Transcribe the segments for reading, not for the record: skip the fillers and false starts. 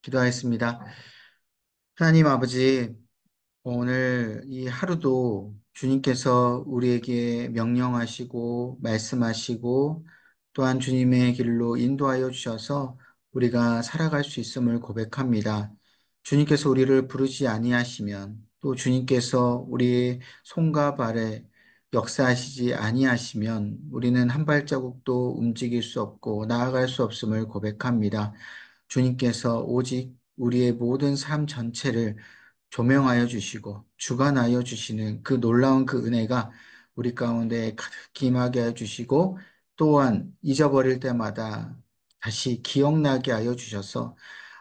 기도하겠습니다. 하나님 아버지, 오늘 이 하루도 주님께서 우리에게 명령하시고 말씀하시고 또한 주님의 길로 인도하여 주셔서 우리가 살아갈 수 있음을 고백합니다. 주님께서 우리를 부르지 아니하시면 또 주님께서 우리의 손과 발에 역사하시지 아니하시면 우리는 한 발자국도 움직일 수 없고 나아갈 수 없음을 고백합니다. 주님께서 오직 우리의 모든 삶 전체를 조명하여 주시고 주관하여 주시는 그 놀라운 그 은혜가 우리 가운데 가득히 임하게 하여 주시고 또한 잊어버릴 때마다 다시 기억나게 하여 주셔서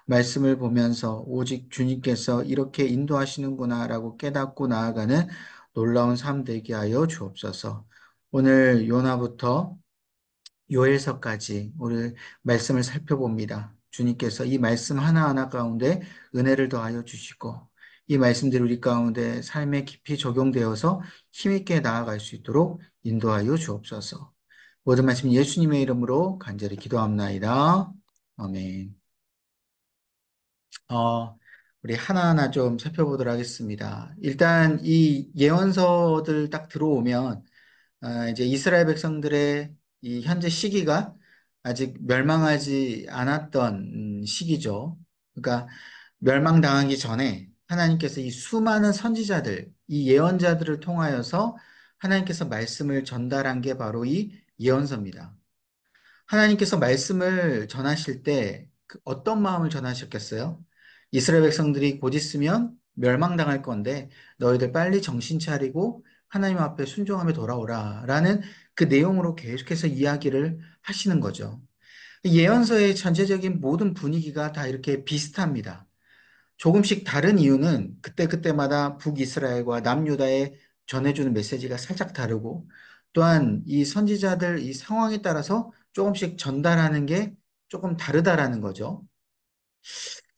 말씀을 보면서 오직 주님께서 이렇게 인도하시는구나라고 깨닫고 나아가는 놀라운 삶 되게 하여 주옵소서. 오늘 요나부터 요엘서까지 오늘 말씀을 살펴봅니다. 주님께서 이 말씀 하나하나 가운데 은혜를 더하여 주시고 이 말씀들이 우리 가운데 삶에 깊이 적용되어서 힘있게 나아갈 수 있도록 인도하여 주옵소서. 모든 말씀 예수님의 이름으로 간절히 기도합나이다. 아멘. 우리 하나하나 좀 살펴보도록 하겠습니다. 일단 이 예언서들 딱 들어오면 이제 이스라엘 백성들의 이 현재 시기가 아직 멸망하지 않았던 시기죠. 그러니까 멸망당하기 전에 하나님께서 이 수많은 선지자들, 이 예언자들을 통하여서 하나님께서 말씀을 전달한 게 바로 이 예언서입니다. 하나님께서 말씀을 전하실 때그 어떤 마음을 전하셨겠어요? 이스라엘 백성들이 곧 있으면 멸망당할 건데 너희들 빨리 정신 차리고 하나님 앞에 순종하며 돌아오라 라는 그 내용으로 계속해서 이야기를 하시는 거죠. 예언서의 전체적인 모든 분위기가 다 이렇게 비슷합니다. 조금씩 다른 이유는 그때그때마다 북이스라엘과 남유다에 전해주는 메시지가 살짝 다르고 또한 이 선지자들 이 상황에 따라서 조금씩 전달하는 게 조금 다르다라는 거죠.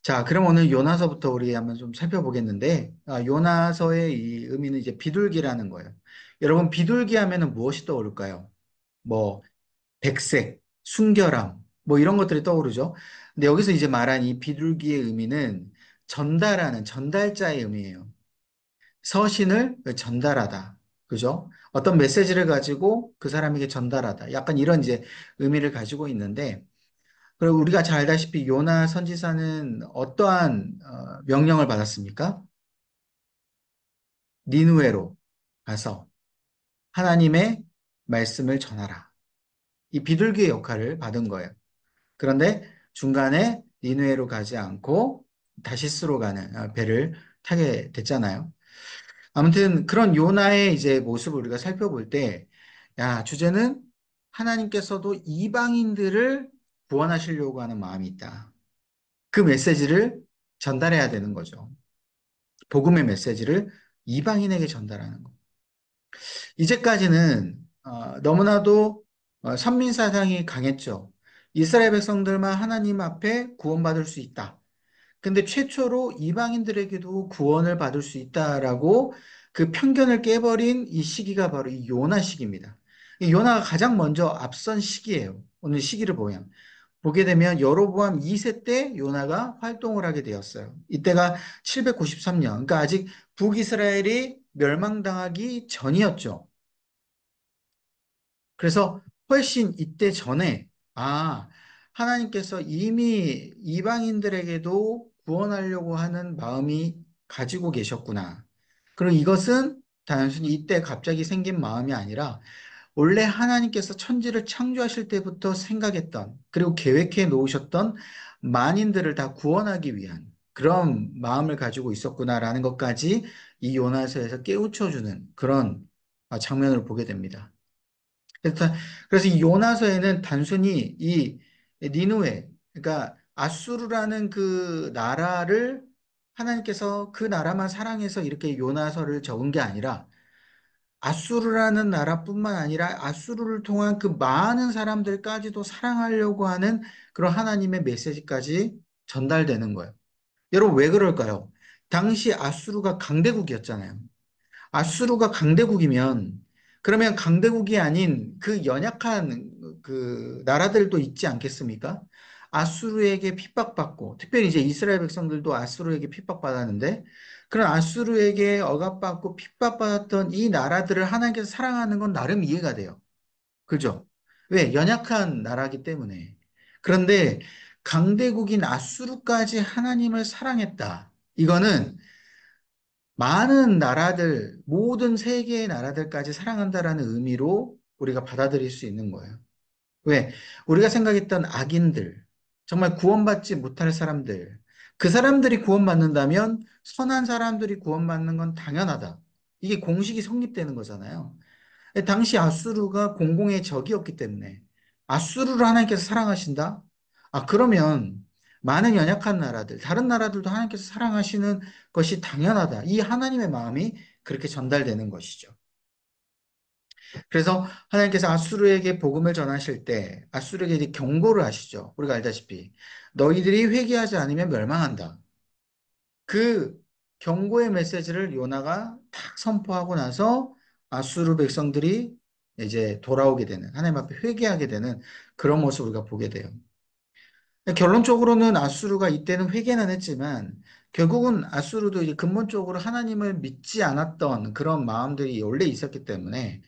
자, 그럼 오늘 요나서부터 우리 한번 좀 살펴보겠는데, 요나서의 이 의미는 이제 비둘기라는 거예요. 여러분, 비둘기 하면은 무엇이 떠오를까요? 뭐, 백색, 순결함, 뭐 이런 것들이 떠오르죠. 근데 여기서 이제 말한 이 비둘기의 의미는 전달하는, 전달자의 의미예요. 서신을 전달하다. 그죠? 어떤 메시지를 가지고 그 사람에게 전달하다. 약간 이런 이제 의미를 가지고 있는데, 그리고 우리가 잘 알다시피 요나 선지자는 어떠한 명령을 받았습니까? 니누에로 가서 하나님의 말씀을 전하라. 이 비둘기의 역할을 받은 거예요. 그런데 중간에 니누에로 가지 않고 다시스로 가는 배를 타게 됐잖아요. 아무튼 그런 요나의 이제 모습을 우리가 살펴볼 때, 야, 주제는 하나님께서도 이방인들을 구원하시려고 하는 마음이 있다. 그 메시지를 전달해야 되는 거죠. 복음의 메시지를 이방인에게 전달하는 거. 이제까지는 너무나도 선민 사상이 강했죠. 이스라엘 백성들만 하나님 앞에 구원받을 수 있다. 근데 최초로 이방인들에게도 구원을 받을 수 있다라고 그 편견을 깨버린 이 시기가 바로 이 요나 시기입니다. 이 요나가 가장 먼저 앞선 시기예요. 오늘 시기를 보게 되면 여로보암 2세 때 요나가 활동을 하게 되었어요. 이때가 793년. 그러니까 아직 북이스라엘이 멸망당하기 전이었죠. 그래서 훨씬 이때 전에 하나님께서 이미 이방인들에게도 구원하려고 하는 마음이 가지고 계셨구나. 그리고 이것은 단순히 이때 갑자기 생긴 마음이 아니라 원래 하나님께서 천지를 창조하실 때부터 생각했던 그리고 계획해 놓으셨던 만인들을 다 구원하기 위한 그런 마음을 가지고 있었구나라는 것까지 이 요나서에서 깨우쳐주는 그런 장면을 보게 됩니다. 그래서, 그래서 이 요나서에는 단순히 이 니누에, 그러니까 아수르라는 그 나라를 하나님께서 그 나라만 사랑해서 이렇게 요나서를 적은 게 아니라 아수르라는 나라뿐만 아니라 아수르를 통한 그 많은 사람들까지도 사랑하려고 하는 그런 하나님의 메시지까지 전달되는 거예요. 여러분 왜 그럴까요? 당시 아수르가 강대국이었잖아요. 아수르가 강대국이면 그러면 강대국이 아닌 그 연약한 그 나라들도 있지 않겠습니까? 아수르에게 핍박받고, 특별히 이제 이스라엘 백성들도 아수르에게 핍박받았는데, 그런 아수르에게 억압받고 핍박받았던 이 나라들을 하나님께서 사랑하는 건 나름 이해가 돼요. 그죠? 왜? 연약한 나라기 때문에. 그런데 강대국인 아수르까지 하나님을 사랑했다. 이거는 많은 나라들, 모든 세계의 나라들까지 사랑한다라는 의미로 우리가 받아들일 수 있는 거예요. 왜? 우리가 생각했던 악인들, 정말 구원받지 못할 사람들, 그 사람들이 구원받는다면 선한 사람들이 구원받는 건 당연하다. 이게 공식이 성립되는 거잖아요. 당시 아수르가 공공의 적이었기 때문에 아수르를 하나님께서 사랑하신다? 아, 그러면 많은 연약한 나라들, 다른 나라들도 하나님께서 사랑하시는 것이 당연하다. 이 하나님의 마음이 그렇게 전달되는 것이죠. 그래서 하나님께서 아수르에게 복음을 전하실 때 아수르에게 이제 경고를 하시죠. 우리가 알다시피 너희들이 회개하지 않으면 멸망한다. 그 경고의 메시지를 요나가 탁 선포하고 나서 아수르 백성들이 이제 돌아오게 되는 하나님 앞에 회개하게 되는 그런 모습을 우리가 보게 돼요. 결론적으로는 아수르가 이때는 회개는 했지만 결국은 아수르도 이제 근본적으로 하나님을 믿지 않았던 그런 마음들이 원래 있었기 때문에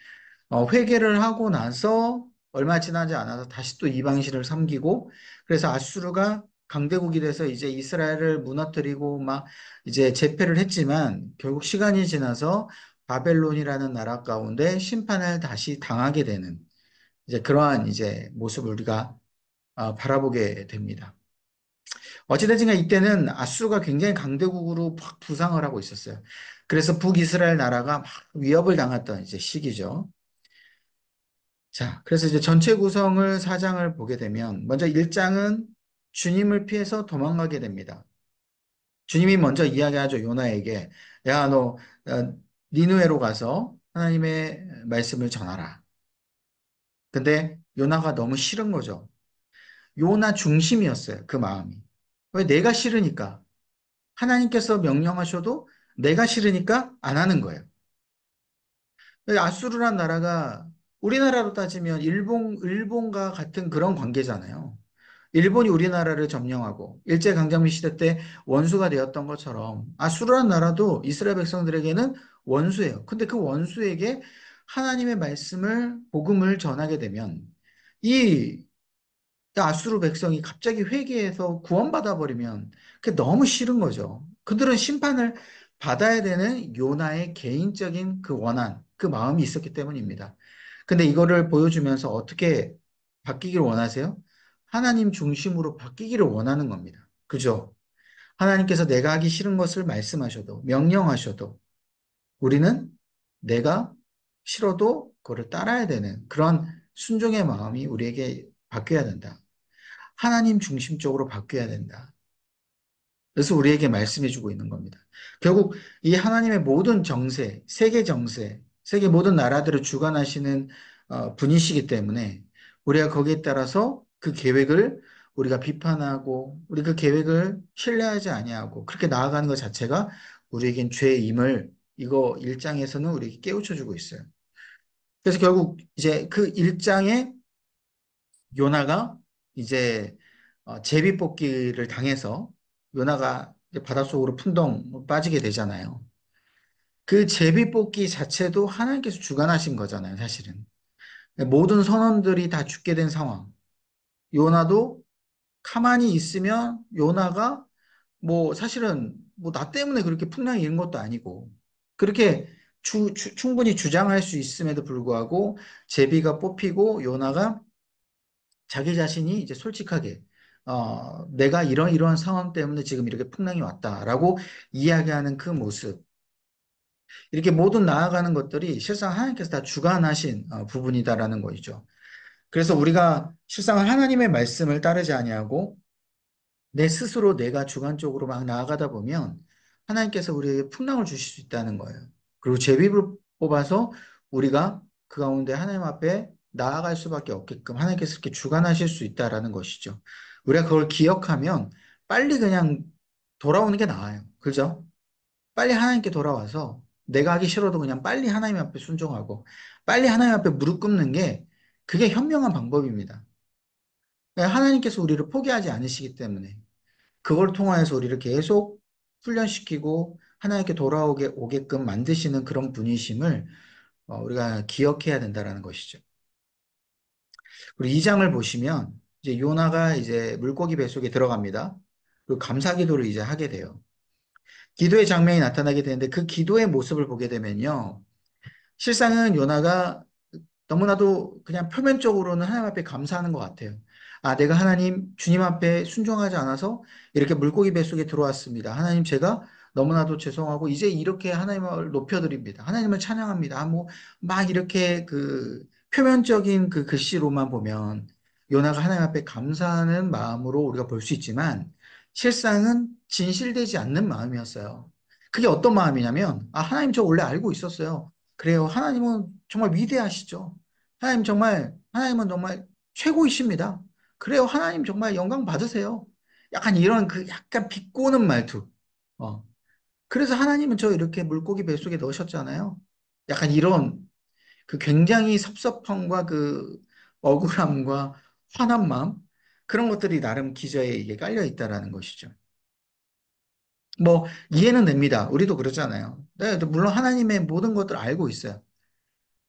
회개를 하고 나서 얼마 지나지 않아서 다시 또 이방신을 섬기고 그래서 아수르가 강대국이 돼서 이제 이스라엘을 무너뜨리고 막 이제 제패를 했지만 결국 시간이 지나서 바벨론이라는 나라 가운데 심판을 다시 당하게 되는 이제 그러한 이제 모습을 우리가 바라보게 됩니다. 어찌됐든 간에 이때는 아수르가 굉장히 강대국으로 확 부상을 하고 있었어요. 그래서 북이스라엘 나라가 막 위협을 당했던 이제 시기죠. 자, 그래서 이제 전체 구성을 사장을 보게 되면 먼저 1장은 주님을 피해서 도망가게 됩니다. 주님이 먼저 이야기하죠. 요나에게 야, 너 니느웨로 가서 하나님의 말씀을 전하라. 근데 요나가 너무 싫은 거죠. 요나 중심이었어요. 그 마음이. 왜? 내가 싫으니까. 하나님께서 명령하셔도 내가 싫으니까 안 하는 거예요. 아수르란 나라가 우리나라로 따지면 일본과 같은 그런 관계잖아요. 일본이 우리나라를 점령하고 일제강점기 시대 때 원수가 되었던 것처럼 아수르란 나라도 이스라엘 백성들에게는 원수예요. 근데 그 원수에게 하나님의 말씀을, 복음을 전하게 되면 이 아수르 백성이 갑자기 회개해서 구원받아 버리면 그게 너무 싫은 거죠. 그들은 심판을 받아야 되는 요나의 개인적인 그 원한, 그 마음이 있었기 때문입니다. 근데 이거를 보여주면서 어떻게 바뀌기를 원하세요? 하나님 중심으로 바뀌기를 원하는 겁니다. 그죠? 하나님께서 내가 하기 싫은 것을 말씀하셔도, 명령하셔도, 우리는 내가 싫어도 그거를 따라야 되는 그런 순종의 마음이 우리에게 바뀌어야 된다. 하나님 중심적으로 바뀌어야 된다. 그래서 우리에게 말씀해 주고 있는 겁니다. 결국 이 하나님의 모든 정세, 세계 정세, 세계 모든 나라들을 주관하시는 분이시기 때문에 우리가 거기에 따라서 그 계획을 우리가 비판하고 우리 그 계획을 신뢰하지 아니하고 그렇게 나아가는 것 자체가 우리에겐 죄임을 이거 1장에서는 우리에게 깨우쳐 주고 있어요. 그래서 결국 이제 그 1장에 요나가 이제 제비뽑기를 당해서 요나가 이제 바닷속으로 풍덩 빠지게 되잖아요. 그 제비뽑기 자체도 하나님께서 주관하신 거잖아요, 사실은. 모든 선원들이 다 죽게 된 상황. 요나도 가만히 있으면 요나가 뭐 사실은 뭐 나 때문에 그렇게 풍랑이 이런 것도 아니고 그렇게 충분히 주장할 수 있음에도 불구하고 제비가 뽑히고 요나가 자기 자신이 이제 솔직하게 내가 이러이러한 상황 때문에 지금 이렇게 풍랑이 왔다라고 이야기하는 그 모습 이렇게 모든 나아가는 것들이 실상 하나님께서 다 주관하신 부분이다라는 것이죠. 그래서 우리가 실상 하나님의 말씀을 따르지 아니하고 내 스스로 내가 주관적으로 막 나아가다 보면 하나님께서 우리에게 풍랑을 주실 수 있다는 거예요. 그리고 제비를 뽑아서 우리가 그 가운데 하나님 앞에 나아갈 수밖에 없게끔 하나님께서 이렇게 주관하실 수 있다라는 것이죠. 우리가 그걸 기억하면 빨리 그냥 돌아오는 게 나아요. 그죠? 빨리 하나님께 돌아와서 내가 하기 싫어도 그냥 빨리 하나님 앞에 순종하고 빨리 하나님 앞에 무릎 꿇는 게 그게 현명한 방법입니다. 하나님께서 우리를 포기하지 않으시기 때문에 그걸 통하여서 우리를 계속 훈련시키고 하나님께 오게끔 만드시는 그런 분이심을 우리가 기억해야 된다라는 것이죠. 그리고 2장을 보시면 이제 요나가 이제 물고기 뱃속에 들어갑니다. 그리고 감사 기도를 이제 하게 돼요. 기도의 장면이 나타나게 되는데 그 기도의 모습을 보게 되면요. 실상은 요나가 너무나도 그냥 표면적으로는 하나님 앞에 감사하는 것 같아요. 아, 내가 주님 앞에 순종하지 않아서 이렇게 물고기 뱃속에 들어왔습니다. 하나님, 제가 너무나도 죄송하고, 이제 이렇게 하나님을 높여드립니다. 하나님을 찬양합니다. 아, 뭐, 막 이렇게 그 표면적인 그 글씨로만 보면 요나가 하나님 앞에 감사하는 마음으로 우리가 볼 수 있지만, 실상은 진실되지 않는 마음이었어요. 그게 어떤 마음이냐면, 아, 하나님 저 원래 알고 있었어요. 그래요. 하나님은 정말 위대하시죠. 하나님은 정말 최고이십니다. 그래요. 하나님 정말 영광 받으세요. 약간 이런 그 약간 비꼬는 말투. 어. 그래서 하나님은 저 이렇게 물고기 뱃속에 넣으셨잖아요. 약간 이런 그 굉장히 섭섭함과 그 억울함과 화난 마음. 그런 것들이 나름 기저에 이게 깔려 있다라는 것이죠. 뭐, 이해는 됩니다. 우리도 그러잖아요. 네, 물론 하나님의 모든 것들을 알고 있어요.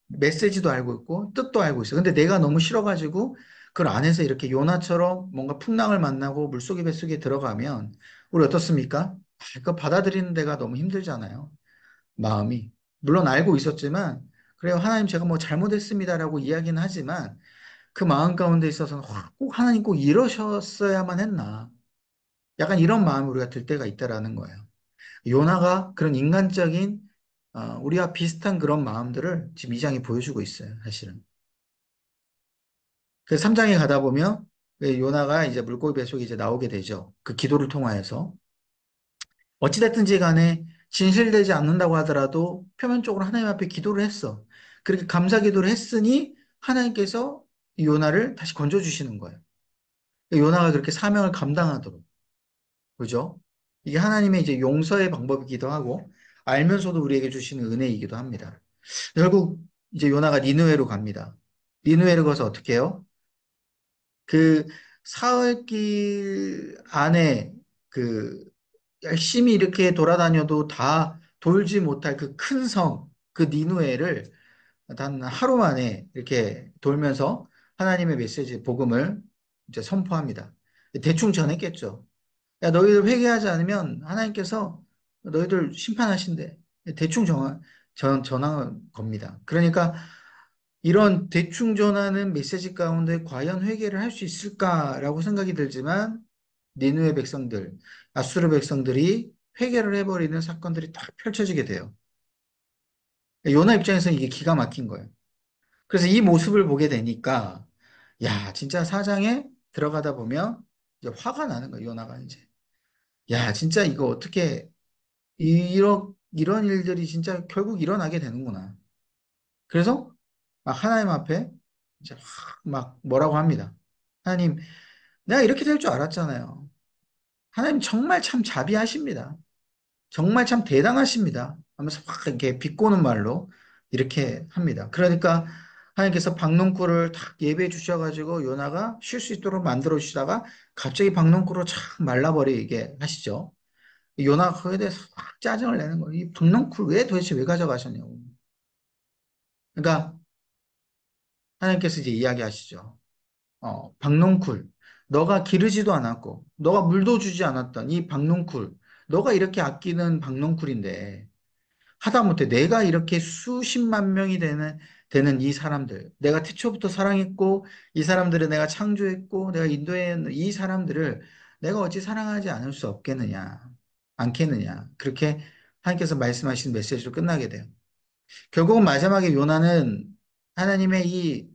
메시지도 알고 있고 뜻도 알고 있어. 근데 내가 너무 싫어가지고 그걸 안에서 이렇게 요나처럼 뭔가 풍랑을 만나고 물속에 뱃속에 들어가면 우리 어떻습니까? 그거 받아들이는 데가 너무 힘들잖아요. 마음이. 물론 알고 있었지만 그래요. 하나님 제가 뭐 잘못했습니다라고 이야기는 하지만 그 마음 가운데 있어서는 꼭 하나님 꼭 이러셨어야만 했나. 약간 이런 마음이 우리가 들 때가 있다라는 거예요. 요나가 그런 인간적인 우리와 비슷한 그런 마음들을 지금 2장이 보여주고 있어요. 사실은. 그 3장에 가다 보면 그 요나가 이제 물고기 뱃속에 이제 나오게 되죠. 그 기도를 통하여서. 어찌됐든지 간에 진실되지 않는다고 하더라도 표면적으로 하나님 앞에 기도를 했어. 그렇게 감사 기도를 했으니 하나님께서 이 요나를 다시 건져주시는 거예요. 요나가 그렇게 사명을 감당하도록. 그죠? 이게 하나님의 이제 용서의 방법이기도 하고 알면서도 우리에게 주시는 은혜이기도 합니다. 결국 이제 요나가 니느웨로 갑니다. 니느웨로 가서 어떻게 해요? 그 사흘길 안에 그 열심히 이렇게 돌아다녀도 다 돌지 못할 그 큰 성, 그 니누에를 단 하루 만에 이렇게 돌면서 하나님의 메시지, 복음을 이제 선포합니다. 대충 전했겠죠. 야, 너희들 회개하지 않으면 하나님께서 너희들 심판하신대. 대충 전한 겁니다. 그러니까 이런 대충 전하는 메시지 가운데 과연 회개를 할 수 있을까라고 생각이 들지만 니느웨 백성들, 아수르 백성들이 회개를 해버리는 사건들이 딱 펼쳐지게 돼요. 요나 입장에서는 이게 기가 막힌 거예요. 그래서 이 모습을 보게 되니까 야, 진짜 사장에 들어가다 보면 이제 화가 나는 거예요. 요나가 이제. 야, 진짜 이거 어떻게 이런 일들이 진짜 결국 일어나게 되는구나. 그래서 막 하나님 앞에 이제 막 뭐라고 합니다. 하나님, 내가 이렇게 될 줄 알았잖아요. 하나님 정말 참 자비하십니다. 정말 참 대단하십니다. 하면서 확 이렇게 비꼬는 말로 이렇게 합니다. 그러니까 하나님께서 박농쿨을 탁 예배해 주셔가지고 요나가 쉴 수 있도록 만들어 주시다가 갑자기 박농쿨을 착 말라버리게 하시죠. 요나가 그에 대해서 확 짜증을 내는 거예요. 이 박농쿨 도대체 왜 가져가셨냐고. 그러니까 하나님께서 이제 이야기하시죠. 박농쿨, 너가 기르지도 않았고, 너가 물도 주지 않았던 이 박농쿨, 너가 이렇게 아끼는 박농쿨인데, 하다못해 내가 이렇게 수십만 명이 되는 이 사람들, 내가 태초부터 사랑했고, 이 사람들을 내가 창조했고, 내가 인도해 이 사람들을 내가 어찌 사랑하지 않을 수 없겠느냐, 않겠느냐. 그렇게 하나님께서 말씀하신 메시지로 끝나게 돼요. 결국은 마지막에 요나는 하나님의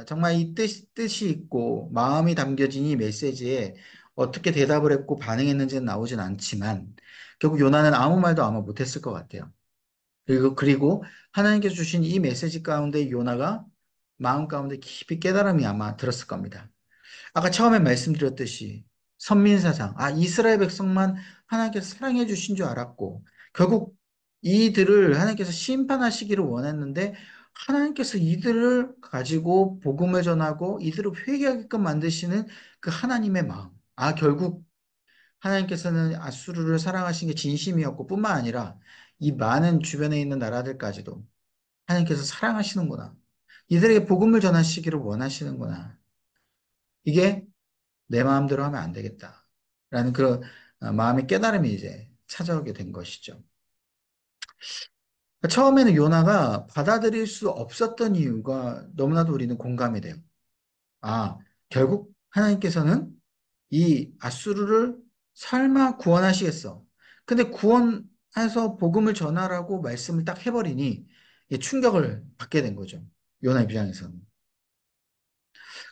정말 이 뜻이 있고 마음이 담겨진 이 메시지에 어떻게 대답을 했고 반응했는지는 나오진 않지만 결국 요나는 아무 말도 아마 못했을 것 같아요. 그리고 하나님께서 주신 이 메시지 가운데 요나가 마음 가운데 깊이 깨달음이 아마 들었을 겁니다. 아까 처음에 말씀드렸듯이 선민사상, 아, 이스라엘 백성만 하나님께서 사랑해 주신 줄 알았고, 결국 이들을 하나님께서 심판하시기를 원했는데, 하나님께서 이들을 가지고 복음을 전하고 이들을 회개하게끔 만드시는 그 하나님의 마음. 아, 결국 하나님께서는 아수르를 사랑하신 게 진심이었고 뿐만 아니라 이 많은 주변에 있는 나라들까지도 하나님께서 사랑하시는구나. 이들에게 복음을 전하시기를 원하시는구나. 이게 내 마음대로 하면 안 되겠다. 라는 그런 마음의 깨달음이 이제 찾아오게 된 것이죠. 처음에는 요나가 받아들일 수 없었던 이유가 너무나도 우리는 공감이 돼요. 아, 결국 하나님께서는 이 아수르를 설마 구원하시겠어. 근데 구원해서 복음을 전하라고 말씀을 딱 해버리니 이게 충격을 받게 된 거죠. 요나 입장에서는.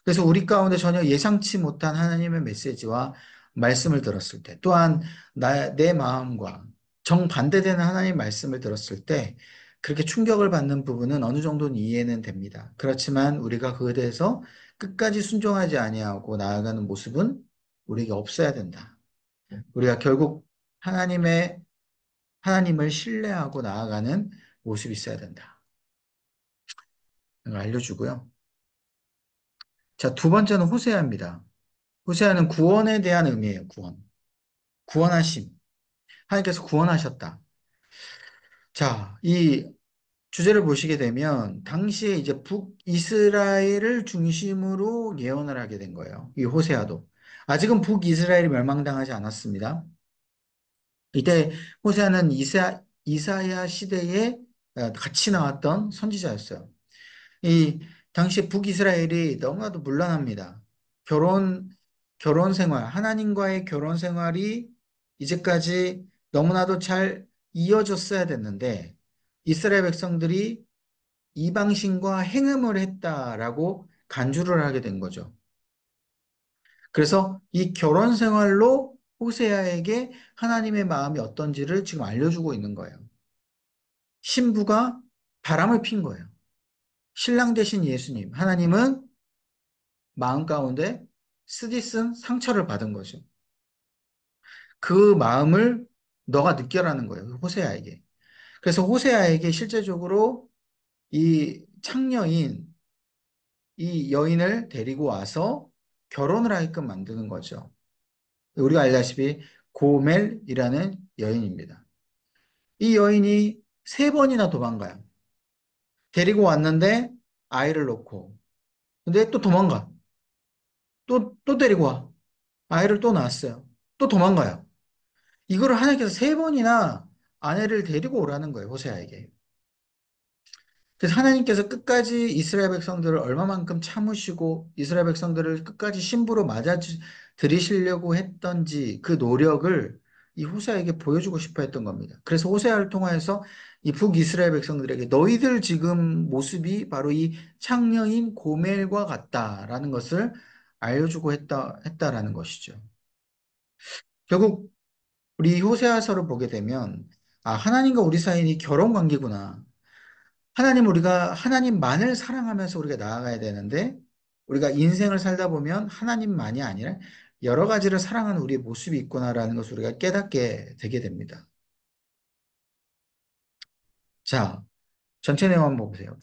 그래서 우리 가운데 전혀 예상치 못한 하나님의 메시지와 말씀을 들었을 때, 또한 내 마음과 정반대되는 하나님의 말씀을 들었을 때, 그렇게 충격을 받는 부분은 어느 정도는 이해는 됩니다. 그렇지만 우리가 그에 대해서 끝까지 순종하지 아니하고 나아가는 모습은 우리에게 없어야 된다. 우리가 결국 하나님을 신뢰하고 나아가는 모습이 있어야 된다. 이걸 알려주고요. 자, 두 번째는 호세아입니다. 호세아는 구원에 대한 의미예요, 구원. 구원하심. 하나님께서 구원하셨다. 자, 이 주제를 보시게 되면, 당시에 이제 북이스라엘을 중심으로 예언을 하게 된 거예요. 이 호세아도. 아직은 북이스라엘이 멸망당하지 않았습니다. 이때 호세아는 이사야 시대에 같이 나왔던 선지자였어요. 이 당시 북이스라엘이 너무나도 문란합니다. 결혼, 결혼 생활, 하나님과의 결혼 생활이 이제까지 너무나도 잘 이어졌어야 됐는데, 이스라엘 백성들이 이방신과 행음을 했다라고 간주를 하게 된 거죠. 그래서 이 결혼 생활로 호세아에게 하나님의 마음이 어떤지를 지금 알려주고 있는 거예요. 신부가 바람을 핀 거예요. 신랑 되신 예수님, 하나님은 마음 가운데 쓰디쓴 상처를 받은 거죠. 그 마음을 너가 느껴라는 거예요. 호세아에게. 그래서 호세아에게 실제적으로 이 창녀인 이 여인을 데리고 와서 결혼을 하게끔 만드는 거죠. 우리가 알다시피 고멜이라는 여인입니다. 이 여인이 세 번이나 도망가요. 데리고 왔는데 아이를 놓고. 근데 또 도망가. 또 데리고 와. 아이를 또 낳았어요. 또 도망가요. 이거를 하나님께서 세 번이나 아내를 데리고 오라는 거예요, 호세아에게. 그래서 하나님께서 끝까지 이스라엘 백성들을 얼마만큼 참으시고 이스라엘 백성들을 끝까지 신부로 들이시려고 했던지 그 노력을 이 호세아에게 보여주고 싶어 했던 겁니다. 그래서 호세아를 통해서 이 북이스라엘 백성들에게 너희들 지금 모습이 바로 이 창녀인 고멜과 같다라는 것을 알려주고 했다라는 것이죠. 결국 우리 호세아서를 보게 되면 아, 하나님과 우리 사이는 결혼 관계구나. 우리가 하나님만을 사랑하면서 우리가 나아가야 되는데 우리가 인생을 살다 보면 하나님만이 아니라 여러 가지를 사랑하는 우리의 모습이 있구나라는 것을 우리가 깨닫게 되게 됩니다. 자, 전체 내용 한번 보세요.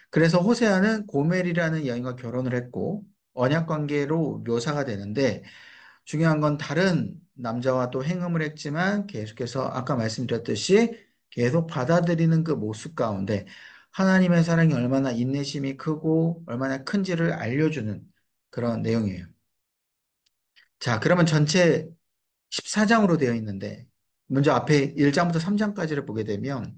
그래서 호세아는 고멜이라는 여인과 결혼을 했고 언약 관계로 묘사가 되는데 중요한 건 다른 남자와 또 행음을 했지만 계속해서 아까 말씀드렸듯이 계속 받아들이는 그 모습 가운데 하나님의 사랑이 얼마나 인내심이 크고 얼마나 큰지를 알려주는 그런 내용이에요. 자, 그러면 전체 14장으로 되어 있는데 먼저 앞에 1장부터 3장까지를 보게 되면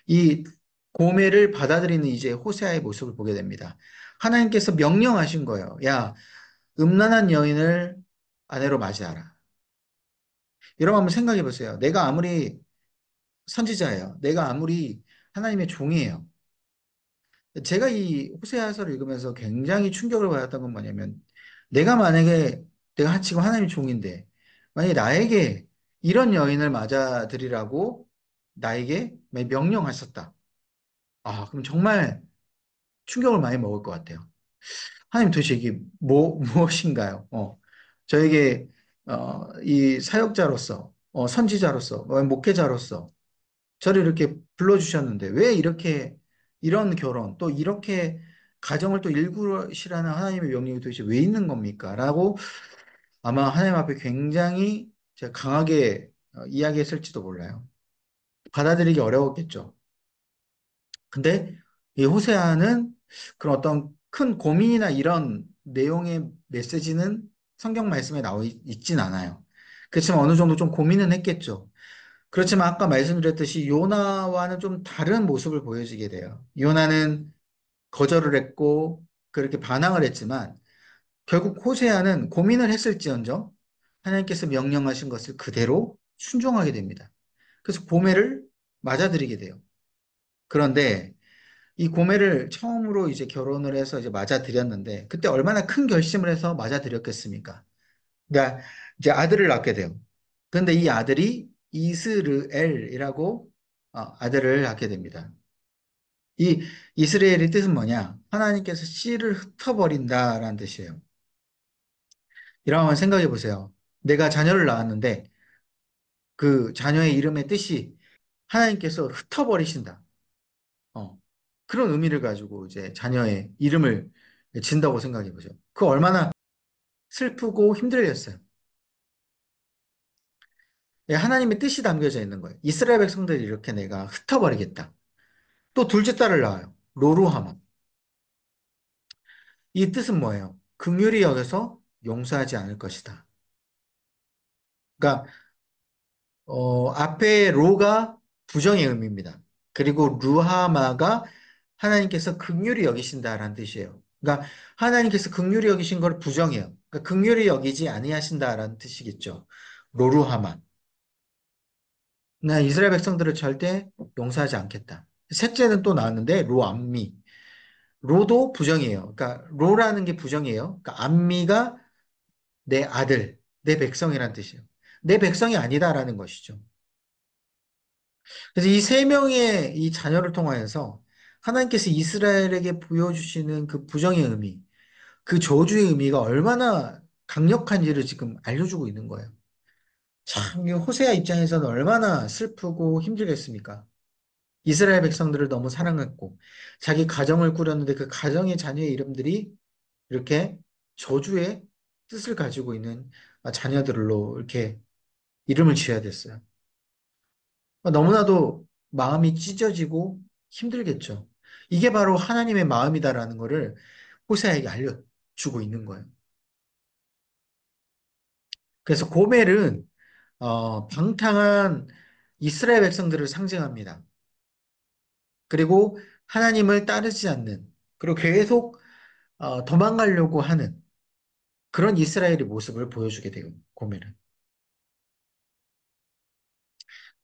이 고매를 받아들이는 이제 호세아의 모습을 보게 됩니다. 하나님께서 명령하신 거예요. 야, 음란한 여인을 아내로 맞이하라. 여러분 한번 생각해 보세요. 내가 아무리 선지자예요. 내가 아무리 하나님의 종이에요. 제가 이 호세아서를 읽으면서 굉장히 충격을 받았던 건 뭐냐면 내가 지금 하나님의 종인데 만약에 나에게 이런 여인을 맞아들이라고 나에게 명령하셨다. 아, 그럼 정말 충격을 많이 먹을 것 같아요. 하나님 도대체 이게 무엇인가요? 저에게 이 사역자로서 선지자로서 목회자로서 저를 이렇게 불러주셨는데 왜 이렇게 이런 결혼, 또 이렇게 가정을 또 일구시라는 하나님의 명령이 도대체 왜 있는 겁니까? 라고 아마 하나님 앞에 굉장히 제가 강하게 이야기했을지도 몰라요. 받아들이기 어려웠겠죠. 근데 이 호세아는 그런 어떤 큰 고민이나 이런 내용의 메시지는 성경 말씀에 있진 않아요. 그렇지만 어느 정도 좀 고민은 했겠죠. 그렇지만 아까 말씀드렸듯이 요나와는 좀 다른 모습을 보여지게 돼요. 요나는 거절을 했고 그렇게 반항을 했지만 결국 호세아는 고민을 했을지언정 하나님께서 명령하신 것을 그대로 순종하게 됩니다. 그래서 고매를 맞아들이게 돼요. 그런데 이 고매를 처음으로 이제 결혼을 해서 이제 맞아들였는데 그때 얼마나 큰 결심을 해서 맞아들였겠습니까? 그러니까 이제 아들을 낳게 돼요. 그런데 이 아들이 이스르엘이라고 아들을 낳게 됩니다. 이 이스라엘의 뜻은 뭐냐? 하나님께서 씨를 흩어버린다라는 뜻이에요. 이러면 생각해 보세요. 내가 자녀를 낳았는데 그 자녀의 이름의 뜻이 하나님께서 흩어버리신다. 어, 그런 의미를 가지고 이제 자녀의 이름을 진다고 생각해 보죠. 그 얼마나 슬프고 힘들겠어요. 예, 하나님의 뜻이 담겨져 있는 거예요. 이스라엘 백성들이 이렇게 내가 흩어버리겠다. 또 둘째 딸을 낳아요. 로루하마. 이 뜻은 뭐예요? 긍휼히 여겨서 용서하지 않을 것이다. 그러니까 앞에 로가 부정의 의미입니다. 그리고 루하마가 하나님께서 긍휼히 여기신다라는 뜻이에요. 그러니까 하나님께서 긍휼히 여기신 걸 부정해요. 그러니까 긍휼히 여기지 아니하신다라는 뜻이겠죠. 로루하마. 나 이스라엘 백성들을 절대 용서하지 않겠다. 셋째는 또 나왔는데 로암미. 로도 부정이에요. 그러니까 로라는 게 부정이에요. 그러니까 암미가 내 아들, 내 백성이란 뜻이에요. 내 백성이 아니다라는 것이죠. 그래서 이 세 명의 이 자녀를 통하여서 하나님께서 이스라엘에게 보여주시는 그 부정의 의미, 그 저주의 의미가 얼마나 강력한지를 지금 알려주고 있는 거예요. 참, 이 호세아 입장에서는 얼마나 슬프고 힘들겠습니까? 이스라엘 백성들을 너무 사랑했고, 자기 가정을 꾸렸는데 그 가정의 자녀의 이름들이 이렇게 저주의 뜻을 가지고 있는 자녀들로 이렇게 이름을 지어야 됐어요. 너무나도 마음이 찢어지고 힘들겠죠. 이게 바로 하나님의 마음이다라는 것을 호세아에게 알려주고 있는 거예요. 그래서 고멜은 방탕한 이스라엘 백성들을 상징합니다. 그리고 하나님을 따르지 않는, 그리고 계속 도망가려고 하는 그런 이스라엘의 모습을 보여주게 돼요. 고멜은.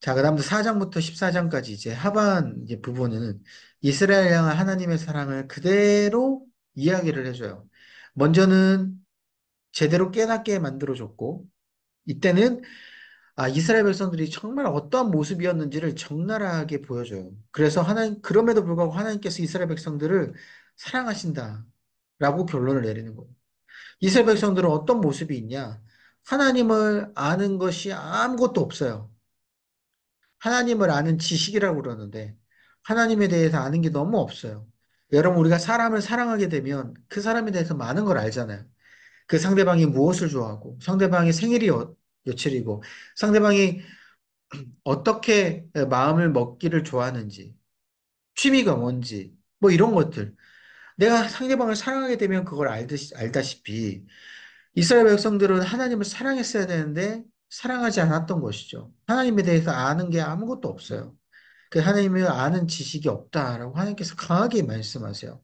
자, 그다음부터 4장부터 14장까지 이제 하반 이제 부분은 이스라엘 향한 하나님의 사랑을 그대로 이야기를 해줘요. 먼저는 제대로 깨닫게 만들어줬고, 이때는 이스라엘 백성들이 정말 어떠한 모습이었는지를 적나라하게 보여줘요. 그래서 그럼에도 불구하고 하나님께서 이스라엘 백성들을 사랑하신다라고 결론을 내리는 거예요. 이스라엘 백성들은 어떤 모습이 있냐? 하나님을 아는 것이 아무것도 없어요. 하나님을 아는 지식이라고 그러는데 하나님에 대해서 아는 게 너무 없어요. 여러분, 우리가 사람을 사랑하게 되면 그 사람에 대해서 많은 걸 알잖아요. 그 상대방이 무엇을 좋아하고, 상대방의 생일이 며칠이고, 상대방이 어떻게 마음을 먹기를 좋아하는지, 취미가 뭔지, 뭐 이런 것들. 내가 상대방을 사랑하게 되면 그걸 알다시피 이스라엘 백성들은 하나님을 사랑했어야 되는데 사랑하지 않았던 것이죠. 하나님에 대해서 아는 게 아무것도 없어요. 그 하나님을 아는 지식이 없다라고 하나님께서 강하게 말씀하세요.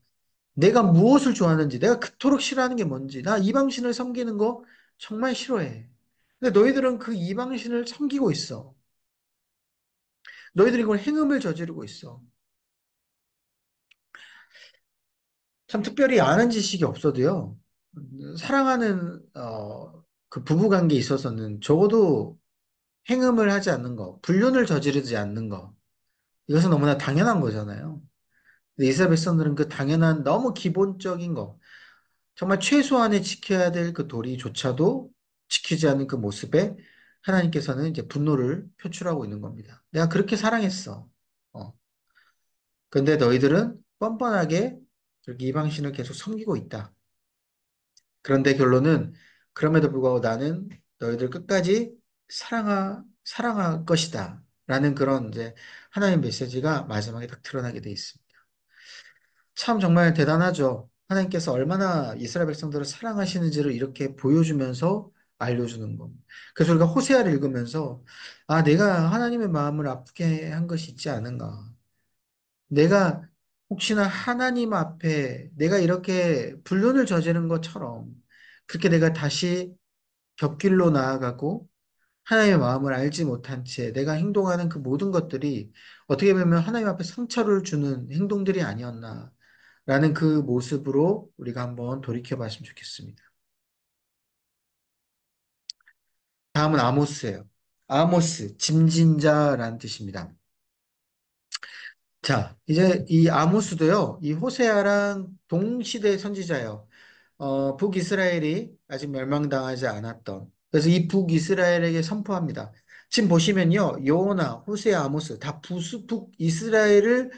내가 무엇을 좋아하는지, 내가 그토록 싫어하는 게 뭔지, 나 이방신을 섬기는 거 정말 싫어해. 근데 너희들은 그 이방신을 섬기고 있어. 너희들이 그걸 행음을 저지르고 있어. 참 특별히 아는 지식이 없어도요. 사랑하는 그 부부 관계에 있어서는 적어도 행음을 하지 않는 거, 불륜을 저지르지 않는 거, 이것은 너무나 당연한 거잖아요. 근데 이스라엘 백성들은 그 당연한 너무 기본적인 거, 정말 최소한의 지켜야 될 그 도리조차도 지키지 않는 그 모습에 하나님께서는 이제 분노를 표출하고 있는 겁니다. 내가 그렇게 사랑했어. 어. 근데 너희들은 뻔뻔하게 그렇게 이방신을 계속 섬기고 있다. 그런데 결론은 그럼에도 불구하고 나는 너희들 끝까지 사랑할 것이다. 라는 그런 이제 하나님 메시지가 마지막에 딱 드러나게 돼 있습니다. 참 정말 대단하죠. 하나님께서 얼마나 이스라엘 백성들을 사랑하시는지를 이렇게 보여주면서 알려주는 겁니다. 그래서 우리가 호세아를 읽으면서 아, 내가 하나님의 마음을 아프게 한 것이 있지 않은가. 내가 혹시나 하나님 앞에 내가 이렇게 불륜을 저지른 것처럼 그렇게 내가 다시 곁길로 나아가고 하나님의 마음을 알지 못한 채 내가 행동하는 그 모든 것들이 어떻게 보면 하나님 앞에 상처를 주는 행동들이 아니었나 라는 그 모습으로 우리가 한번 돌이켜 봤으면 좋겠습니다. 다음은 아모스예요. 아모스, 짐진자라는 뜻입니다. 자, 이제 이 아모스도요, 이 호세아랑 동시대 선지자예요. 북이스라엘이 아직 멸망당하지 않았던. 그래서 이 북이스라엘에게 선포합니다. 지금 보시면요, 요나, 호세아, 아모스 다 북이스라엘을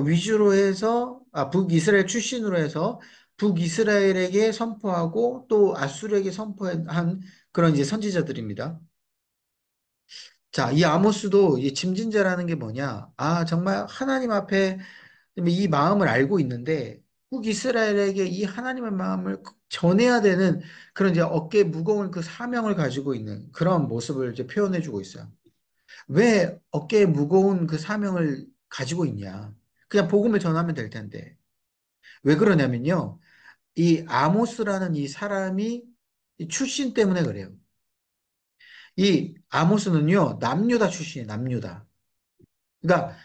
위주로 해서, 북이스라엘 출신으로 해서 북이스라엘에게 선포하고 또 아수르에게 선포한 그런 이제 선지자들입니다. 자, 이 아모스도 이 짐진자라는 게 뭐냐? 아, 정말 하나님 앞에 이 마음을 알고 있는데 북이스라엘에게 이 하나님의 마음을 전해야 되는 그런 이제 어깨에 무거운 그 사명을 가지고 있는 그런 모습을 이제 표현해 주고 있어요. 왜 어깨에 무거운 그 사명을 가지고 있냐? 그냥 복음을 전하면 될 텐데. 왜 그러냐면요. 이 아모스라는 이 사람이 이 출신 때문에 그래요. 이 아모스는요, 남유다 출신이에요, 남유다. 그러니까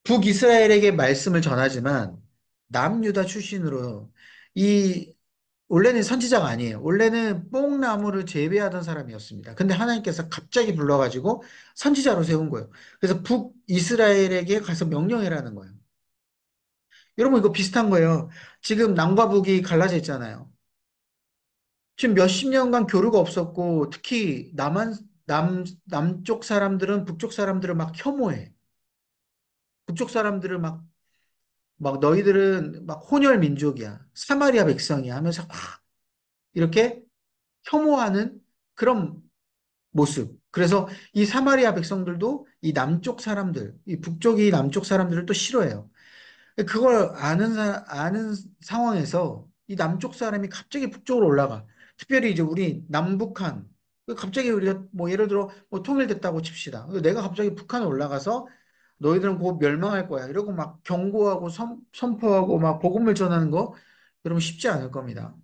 북이스라엘에게 말씀을 전하지만 남유다 출신으로 이 원래는 선지자가 아니에요. 원래는 뽕나무를 재배하던 사람이었습니다. 근데 하나님께서 갑자기 불러가지고 선지자로 세운 거예요. 그래서 북이스라엘에게 가서 명령해라는 거예요. 여러분 이거 비슷한 거예요. 지금 남과 북이 갈라져 있잖아요. 지금 몇십 년간 교류가 없었고 특히 남쪽 사람들은 북쪽 사람들을 막 혐오해. 북쪽 사람들을 막 너희들은 막 혼혈 민족이야. 사마리아 백성이야 하면서 막 이렇게 혐오하는 그런 모습. 그래서 이 사마리아 백성들도 이 남쪽 사람들, 이 북쪽이 남쪽 사람들을 또 싫어해요. 그걸 아는 상황에서 이 남쪽 사람이 갑자기 북쪽으로 올라가. 특별히 이제 우리 남북한, 갑자기 우리가 뭐 예를 들어 뭐 통일됐다고 칩시다. 내가 갑자기 북한에 올라가서 너희들은 곧 멸망할 거야. 이러고 막 경고하고 선포하고 막 복음을 전하는 거 여러분 쉽지 않을 겁니다.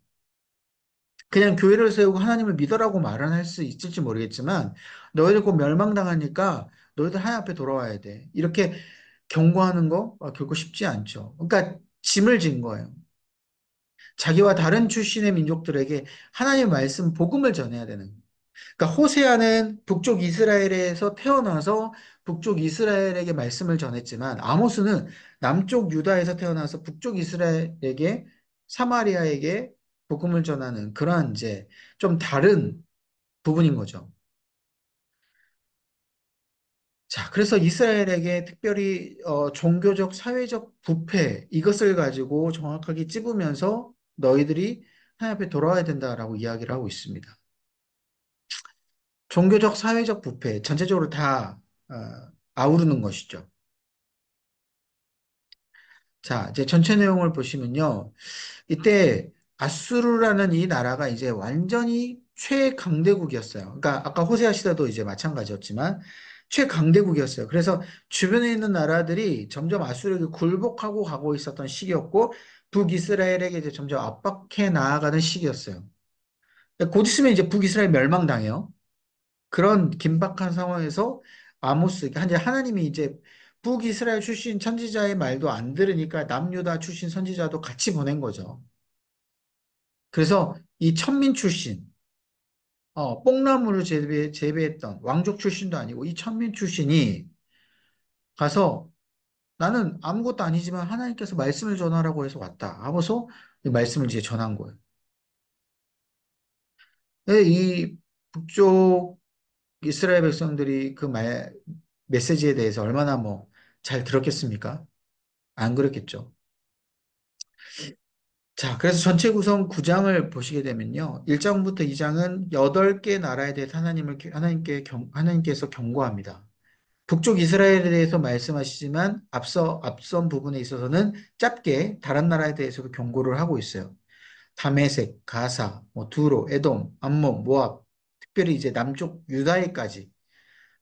그냥 교회를 세우고 하나님을 믿어라고 말은 할 수 있을지 모르겠지만 너희들 곧 멸망당하니까 너희들 하나님 앞에 돌아와야 돼. 이렇게 경고하는 거 결코 쉽지 않죠. 그러니까 짐을 진 거예요. 자기와 다른 출신의 민족들에게 하나님의 말씀, 복음을 전해야 되는. 그러니까 호세아는 북쪽 이스라엘에서 태어나서 북쪽 이스라엘에게 말씀을 전했지만 아모스는 남쪽 유다에서 태어나서 북쪽 이스라엘에게 사마리아에게 복음을 전하는 그러한 이제 좀 다른 부분인 거죠. 자, 그래서 이스라엘에게 특별히 종교적, 사회적 부패 이것을 가지고 정확하게 찝으면서 너희들이 하나님 앞에 돌아와야 된다라고 이야기를 하고 있습니다. 종교적, 사회적 부패 전체적으로 다 아우르는 것이죠. 자, 이제 전체 내용을 보시면요. 이때 아수르라는 이 나라가 이제 완전히 최강대국이었어요. 그러니까 아까 호세아 시대도 이제 마찬가지였지만 최강대국이었어요. 그래서 주변에 있는 나라들이 점점 아수르에게 굴복하고 가고 있었던 시기였고 북이스라엘에게 이제 점점 압박해 나아가는 시기였어요. 곧 있으면 이제 북이스라엘 멸망당해요. 그런 긴박한 상황에서 아모스, 이제 하나님이 이제 북이스라엘 출신 선지자의 말도 안 들으니까 남유다 출신 선지자도 같이 보낸 거죠. 그래서 이 천민 출신, 뽕나무를 재배했던 왕족 출신도 아니고 이 천민 출신이 가서 나는 아무것도 아니지만 하나님께서 말씀을 전하라고 해서 왔다. 하고서 이 말씀을 이제 전한 거예요. 이 북쪽 이스라엘 백성들이 그 메시지에 대해서 얼마나 뭐 잘 들었겠습니까? 안 그랬겠죠. 자, 그래서 전체 구성 9장을 보시게 되면요. 1장부터 2장은 8개 나라에 대해서 하나님께서 경고합니다. 북쪽 이스라엘에 대해서 말씀하시지만 앞선 부분에 있어서는 짧게 다른 나라에 대해서도 경고를 하고 있어요. 다메섹, 가사, 두로, 에돔, 암몬, 모압, 특별히 이제 남쪽 유다에까지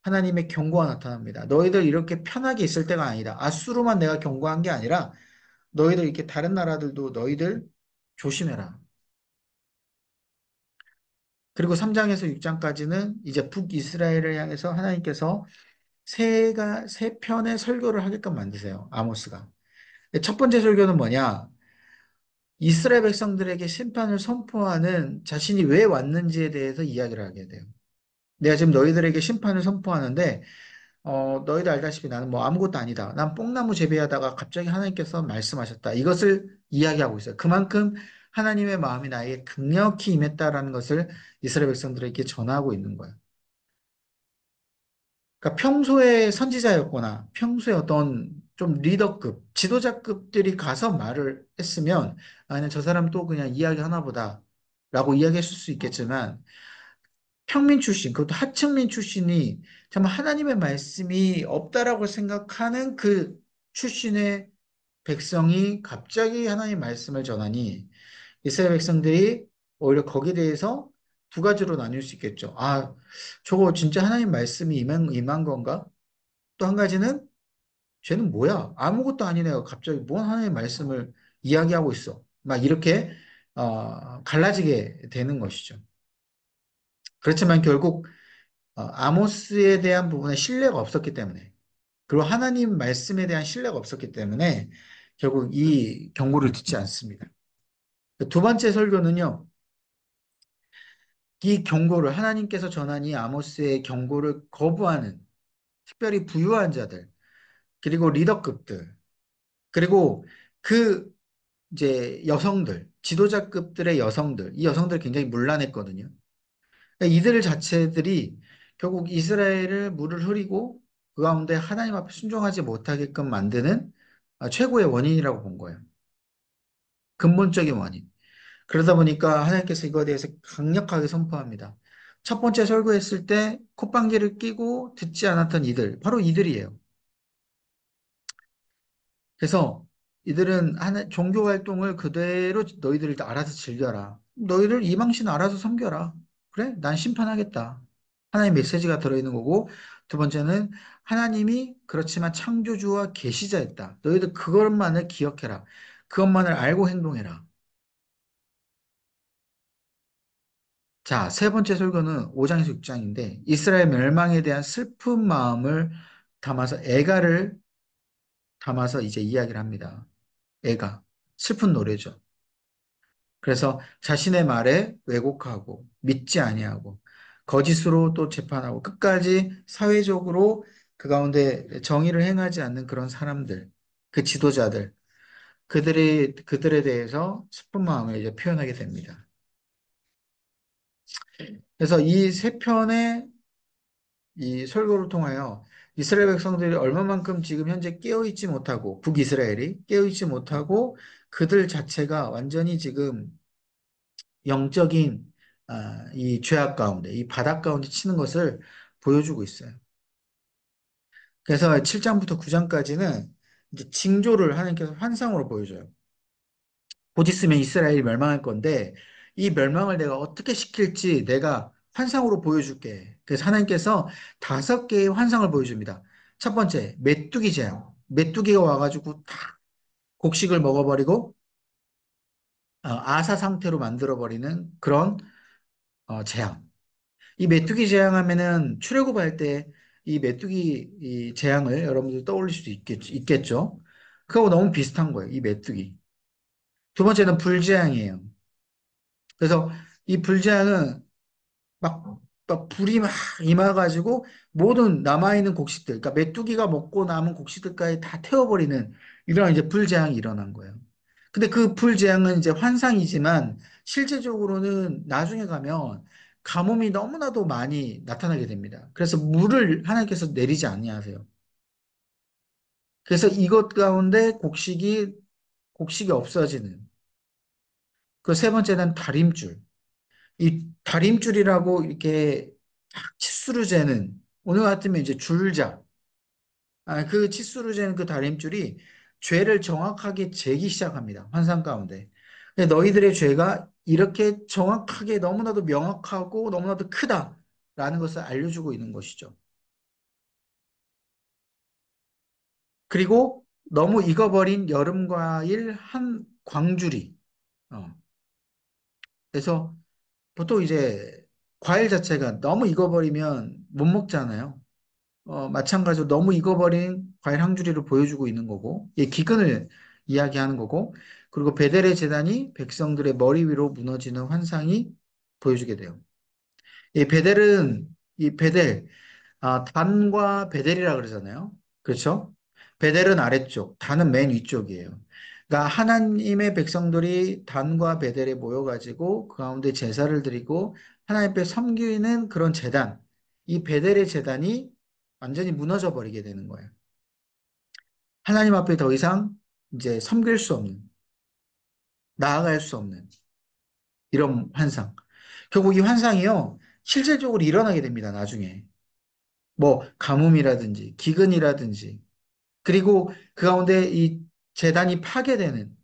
하나님의 경고가 나타납니다. 너희들 이렇게 편하게 있을 때가 아니다. 아수르만 내가 경고한 게 아니라 너희들 이렇게 다른 나라들도 너희들 조심해라. 그리고 3장에서 6장까지는 이제 북이스라엘을 향해서 하나님께서 세 편의 설교를 하게끔 만드세요. 아모스가. 첫 번째 설교는 뭐냐? 이스라엘 백성들에게 심판을 선포하는 자신이 왜 왔는지에 대해서 이야기를 하게 돼요. 내가 지금 너희들에게 심판을 선포하는데, 너희들 알다시피 나는 뭐 아무것도 아니다. 난 뽕나무 재배하다가 갑자기 하나님께서 말씀하셨다. 이것을 이야기하고 있어요. 그만큼 하나님의 마음이 나에게 강력히 임했다라는 것을 이스라엘 백성들에게 전하고 있는 거예요. 그러니까 평소에 선지자였거나 평소에 어떤 좀 리더급, 지도자급들이 가서 말을 했으면 아니 저 사람 또 그냥 이야기 하나 보다 라고 이야기했을 수 있겠지만 평민 출신, 그것도 하층민 출신이 정말 하나님의 말씀이 없다라고 생각하는 그 출신의 백성이 갑자기 하나님의 말씀을 전하니 이스라엘 백성들이 오히려 거기에 대해서 두 가지로 나뉠 수 있겠죠. 아, 저거 진짜 하나님 말씀이 임한 건가? 또 한 가지는 쟤는 뭐야? 아무것도 아닌 애가 갑자기 뭔 하나님의 말씀을 이야기하고 있어. 막 이렇게 갈라지게 되는 것이죠. 그렇지만 결국 아모스에 대한 부분에 신뢰가 없었기 때문에 그리고 하나님 말씀에 대한 신뢰가 없었기 때문에 결국 이 경고를 듣지 않습니다. 두 번째 설교는요. 이 경고를 하나님께서 전한 이 아모스의 경고를 거부하는 특별히 부유한 자들 그리고 리더급들 그리고 그 이제 여성들 지도자급들의 여성들 이 여성들 굉장히 문란했거든요. 그러니까 이들 자체들이 결국 이스라엘을 물을 흐리고 그 가운데 하나님 앞에 순종하지 못하게끔 만드는 최고의 원인이라고 본 거예요. 근본적인 원인. 그러다 보니까 하나님께서 이거에 대해서 강력하게 선포합니다. 첫 번째 설교했을 때 콧방귀를 끼고 듣지 않았던 이들, 바로 이들이에요. 그래서 이들은 종교 활동을 그대로 너희들이 다 알아서 즐겨라. 너희들 이방신 알아서 섬겨라. 그래? 난 심판하겠다. 하나님 메시지가 들어있는 거고, 두 번째는 하나님이 그렇지만 창조주와 계시자였다. 너희들 그것만을 기억해라. 그것만을 알고 행동해라. 자, 세 번째 설교는 5장에서 6장인데, 이스라엘 멸망에 대한 슬픈 마음을 담아서 애가를 담아서 이제 이야기를 합니다. 애가. 슬픈 노래죠. 그래서 자신의 말에 왜곡하고 믿지 아니하고 거짓으로 또 재판하고 끝까지 사회적으로 그 가운데 정의를 행하지 않는 그런 사람들, 그 지도자들, 그들에 대해서 슬픈 마음을 이제 표현하게 됩니다. 그래서 이 세 편의 이 설교를 통하여 이스라엘 백성들이 얼마만큼 지금 현재 깨어있지 못하고 북이스라엘이 깨어있지 못하고 그들 자체가 완전히 지금 영적인 이 죄악 가운데, 이 바닥 가운데 치는 것을 보여주고 있어요. 그래서 7장부터 9장까지는 이제 징조를 하나님께서 환상으로 보여줘요. 곧 있으면 이스라엘이 멸망할 건데 이 멸망을 내가 어떻게 시킬지 내가 환상으로 보여줄게. 그래서 하나님께서 5개의 환상을 보여줍니다. 첫 번째, 메뚜기 재앙. 메뚜기가 와가지고 다 곡식을 먹어버리고 아사 상태로 만들어버리는 그런 재앙. 이 메뚜기 재앙하면은 출애굽할 때 이 메뚜기 이 재앙을 여러분들 떠올릴 수도 있겠죠. 그거하고 너무 비슷한 거예요. 이 메뚜기. 두 번째는 불재앙이에요. 그래서 이 불재앙은 막 불이 막 임해가지고 모든 남아있는 곡식들, 그러니까 메뚜기가 먹고 남은 곡식들까지 다 태워버리는 이런 이제 불재앙이 일어난 거예요. 근데 그 불재앙은 이제 환상이지만 실제적으로는 나중에 가면 가뭄이 너무나도 많이 나타나게 됩니다. 그래서 물을 하나님께서 내리지 아니하세요. 그래서 이것 가운데 곡식이 곡식이 없어지는. 그 세 번째는 다림줄. 이 다림줄이라고 이렇게 딱 치수를 재는, 오늘 같으면 이제 줄자. 그 치수를 재는 그 다림줄이 죄를 정확하게 재기 시작합니다. 환상 가운데. 근데 너희들의 죄가 이렇게 정확하게 너무나도 명확하고 너무나도 크다라는 것을 알려주고 있는 것이죠. 그리고 너무 익어버린 여름과일 한 광주리. 어. 그래서 보통 이제 과일 자체가 너무 익어버리면 못 먹잖아요. 마찬가지로 너무 익어버린 과일 한 줄이를 보여주고 있는 거고, 이 기근을 이야기하는 거고, 그리고 베델의 제단이 백성들의 머리 위로 무너지는 환상이 보여주게 돼요. 이 베델은, 이 베델, 단과 베델이라 그러잖아요. 그렇죠? 베델은 아래쪽, 단은 맨 위쪽이에요. 그러니까 하나님의 백성들이 단과 베델에 모여가지고 그 가운데 제사를 드리고 하나님 앞에 섬기는 그런 제단, 이 베델의 제단이 완전히 무너져 버리게 되는 거예요. 하나님 앞에 더 이상 이제 섬길 수 없는, 나아갈 수 없는 이런 환상. 결국 이 환상이요, 실질적으로 일어나게 됩니다, 나중에. 뭐, 가뭄이라든지, 기근이라든지, 그리고 그 가운데 이 재단이 파괴되는,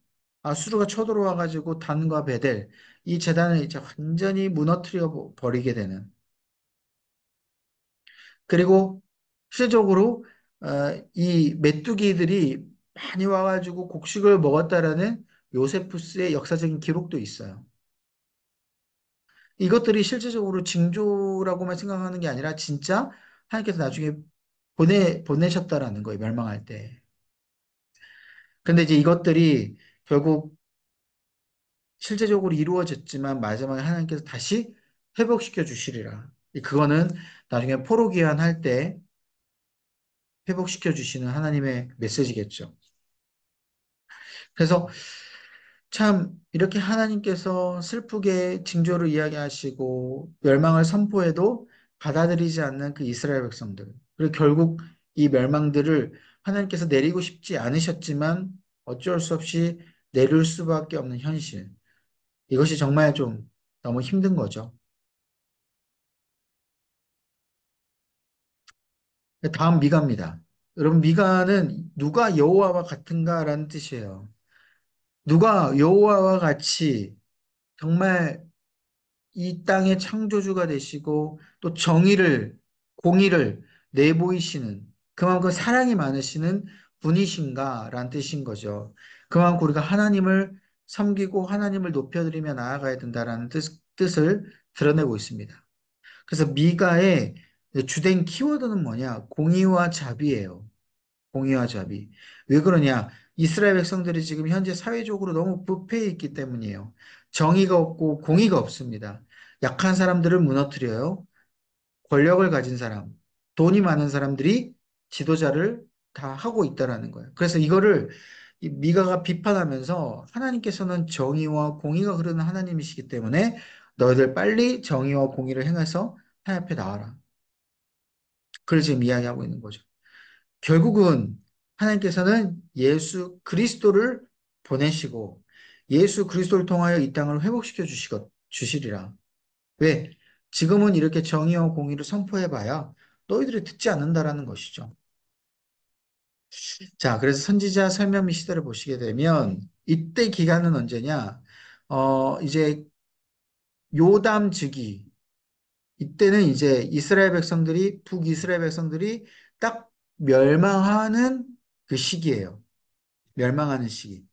수르가 쳐들어와가지고 단과 베델, 이 재단을 이제 완전히 무너뜨려 버리게 되는, 그리고 실제적으로 이 메뚜기들이 많이 와가지고 곡식을 먹었다라는 요세푸스의 역사적인 기록도 있어요. 이것들이 실제적으로 징조라고만 생각하는 게 아니라 진짜 하나님께서 나중에 보내셨다라는 거예요, 멸망할 때. 근데 이제 이것들이 결국 실제적으로 이루어졌지만 마지막에 하나님께서 다시 회복시켜 주시리라. 그거는 나중에 포로기한 할 때 회복시켜 주시는 하나님의 메시지겠죠. 그래서 참 이렇게 하나님께서 슬프게 징조를 이야기하시고 멸망을 선포해도 받아들이지 않는 그 이스라엘 백성들. 그리고 결국 이 멸망들을 하나님께서 내리고 싶지 않으셨지만 어쩔 수 없이 내릴 수밖에 없는 현실. 이것이 정말 좀 너무 힘든 거죠. 다음 미가입니다. 여러분 미가는 누가 여호와와 같은가라는 뜻이에요. 누가 여호와와 같이 정말 이 땅의 창조주가 되시고 또 정의를 공의를 내보이시는 그만큼 사랑이 많으시는 분이신가라는 뜻인 거죠. 그만큼 우리가 하나님을 섬기고 하나님을 높여드리며 나아가야 된다라는 뜻을 드러내고 있습니다. 그래서 미가의 주된 키워드는 뭐냐? 공의와 자비예요. 공의와 자비. 왜 그러냐? 이스라엘 백성들이 지금 현재 사회적으로 너무 부패해 있기 때문이에요. 정의가 없고 공의가 없습니다. 약한 사람들을 무너뜨려요. 권력을 가진 사람, 돈이 많은 사람들이 지도자를 다 하고 있다라는 거예요. 그래서 이거를 이 미가가 비판하면서 하나님께서는 정의와 공의가 흐르는 하나님이시기 때문에 너희들 빨리 정의와 공의를 행해서 하나님 앞에 나와라. 그걸 지금 이야기하고 있는 거죠. 결국은 하나님께서는 예수 그리스도를 보내시고 예수 그리스도를 통하여 이 땅을 회복시켜 주시리라. 왜? 지금은 이렇게 정의와 공의를 선포해봐야 너희들이 듣지 않는다라는 것이죠. 자, 그래서 선지자 설명 및 시대를 보시게 되면 이때 기간은 언제냐? 이제 요담 즉위. 이때는 이제 이스라엘 백성들이 북이스라엘 백성들이 딱 멸망하는 그 시기예요. 멸망하는 시기.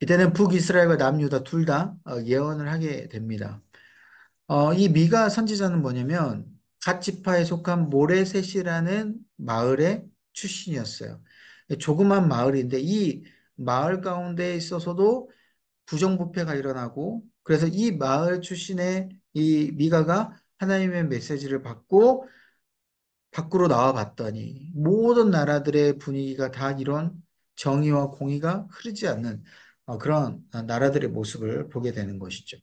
이때는 북이스라엘과 남유다 둘 다 예언을 하게 됩니다. 이 미가 선지자는 뭐냐면 갓 지파에 속한 모레셋이라는 마을의 출신이었어요. 조그만 마을인데 이 마을 가운데 있어서도 부정부패가 일어나고 그래서 이 마을 출신의 이 미가가 하나님의 메시지를 받고 밖으로 나와 봤더니 모든 나라들의 분위기가 다 이런 정의와 공의가 흐르지 않는 그런 나라들의 모습을 보게 되는 것이죠.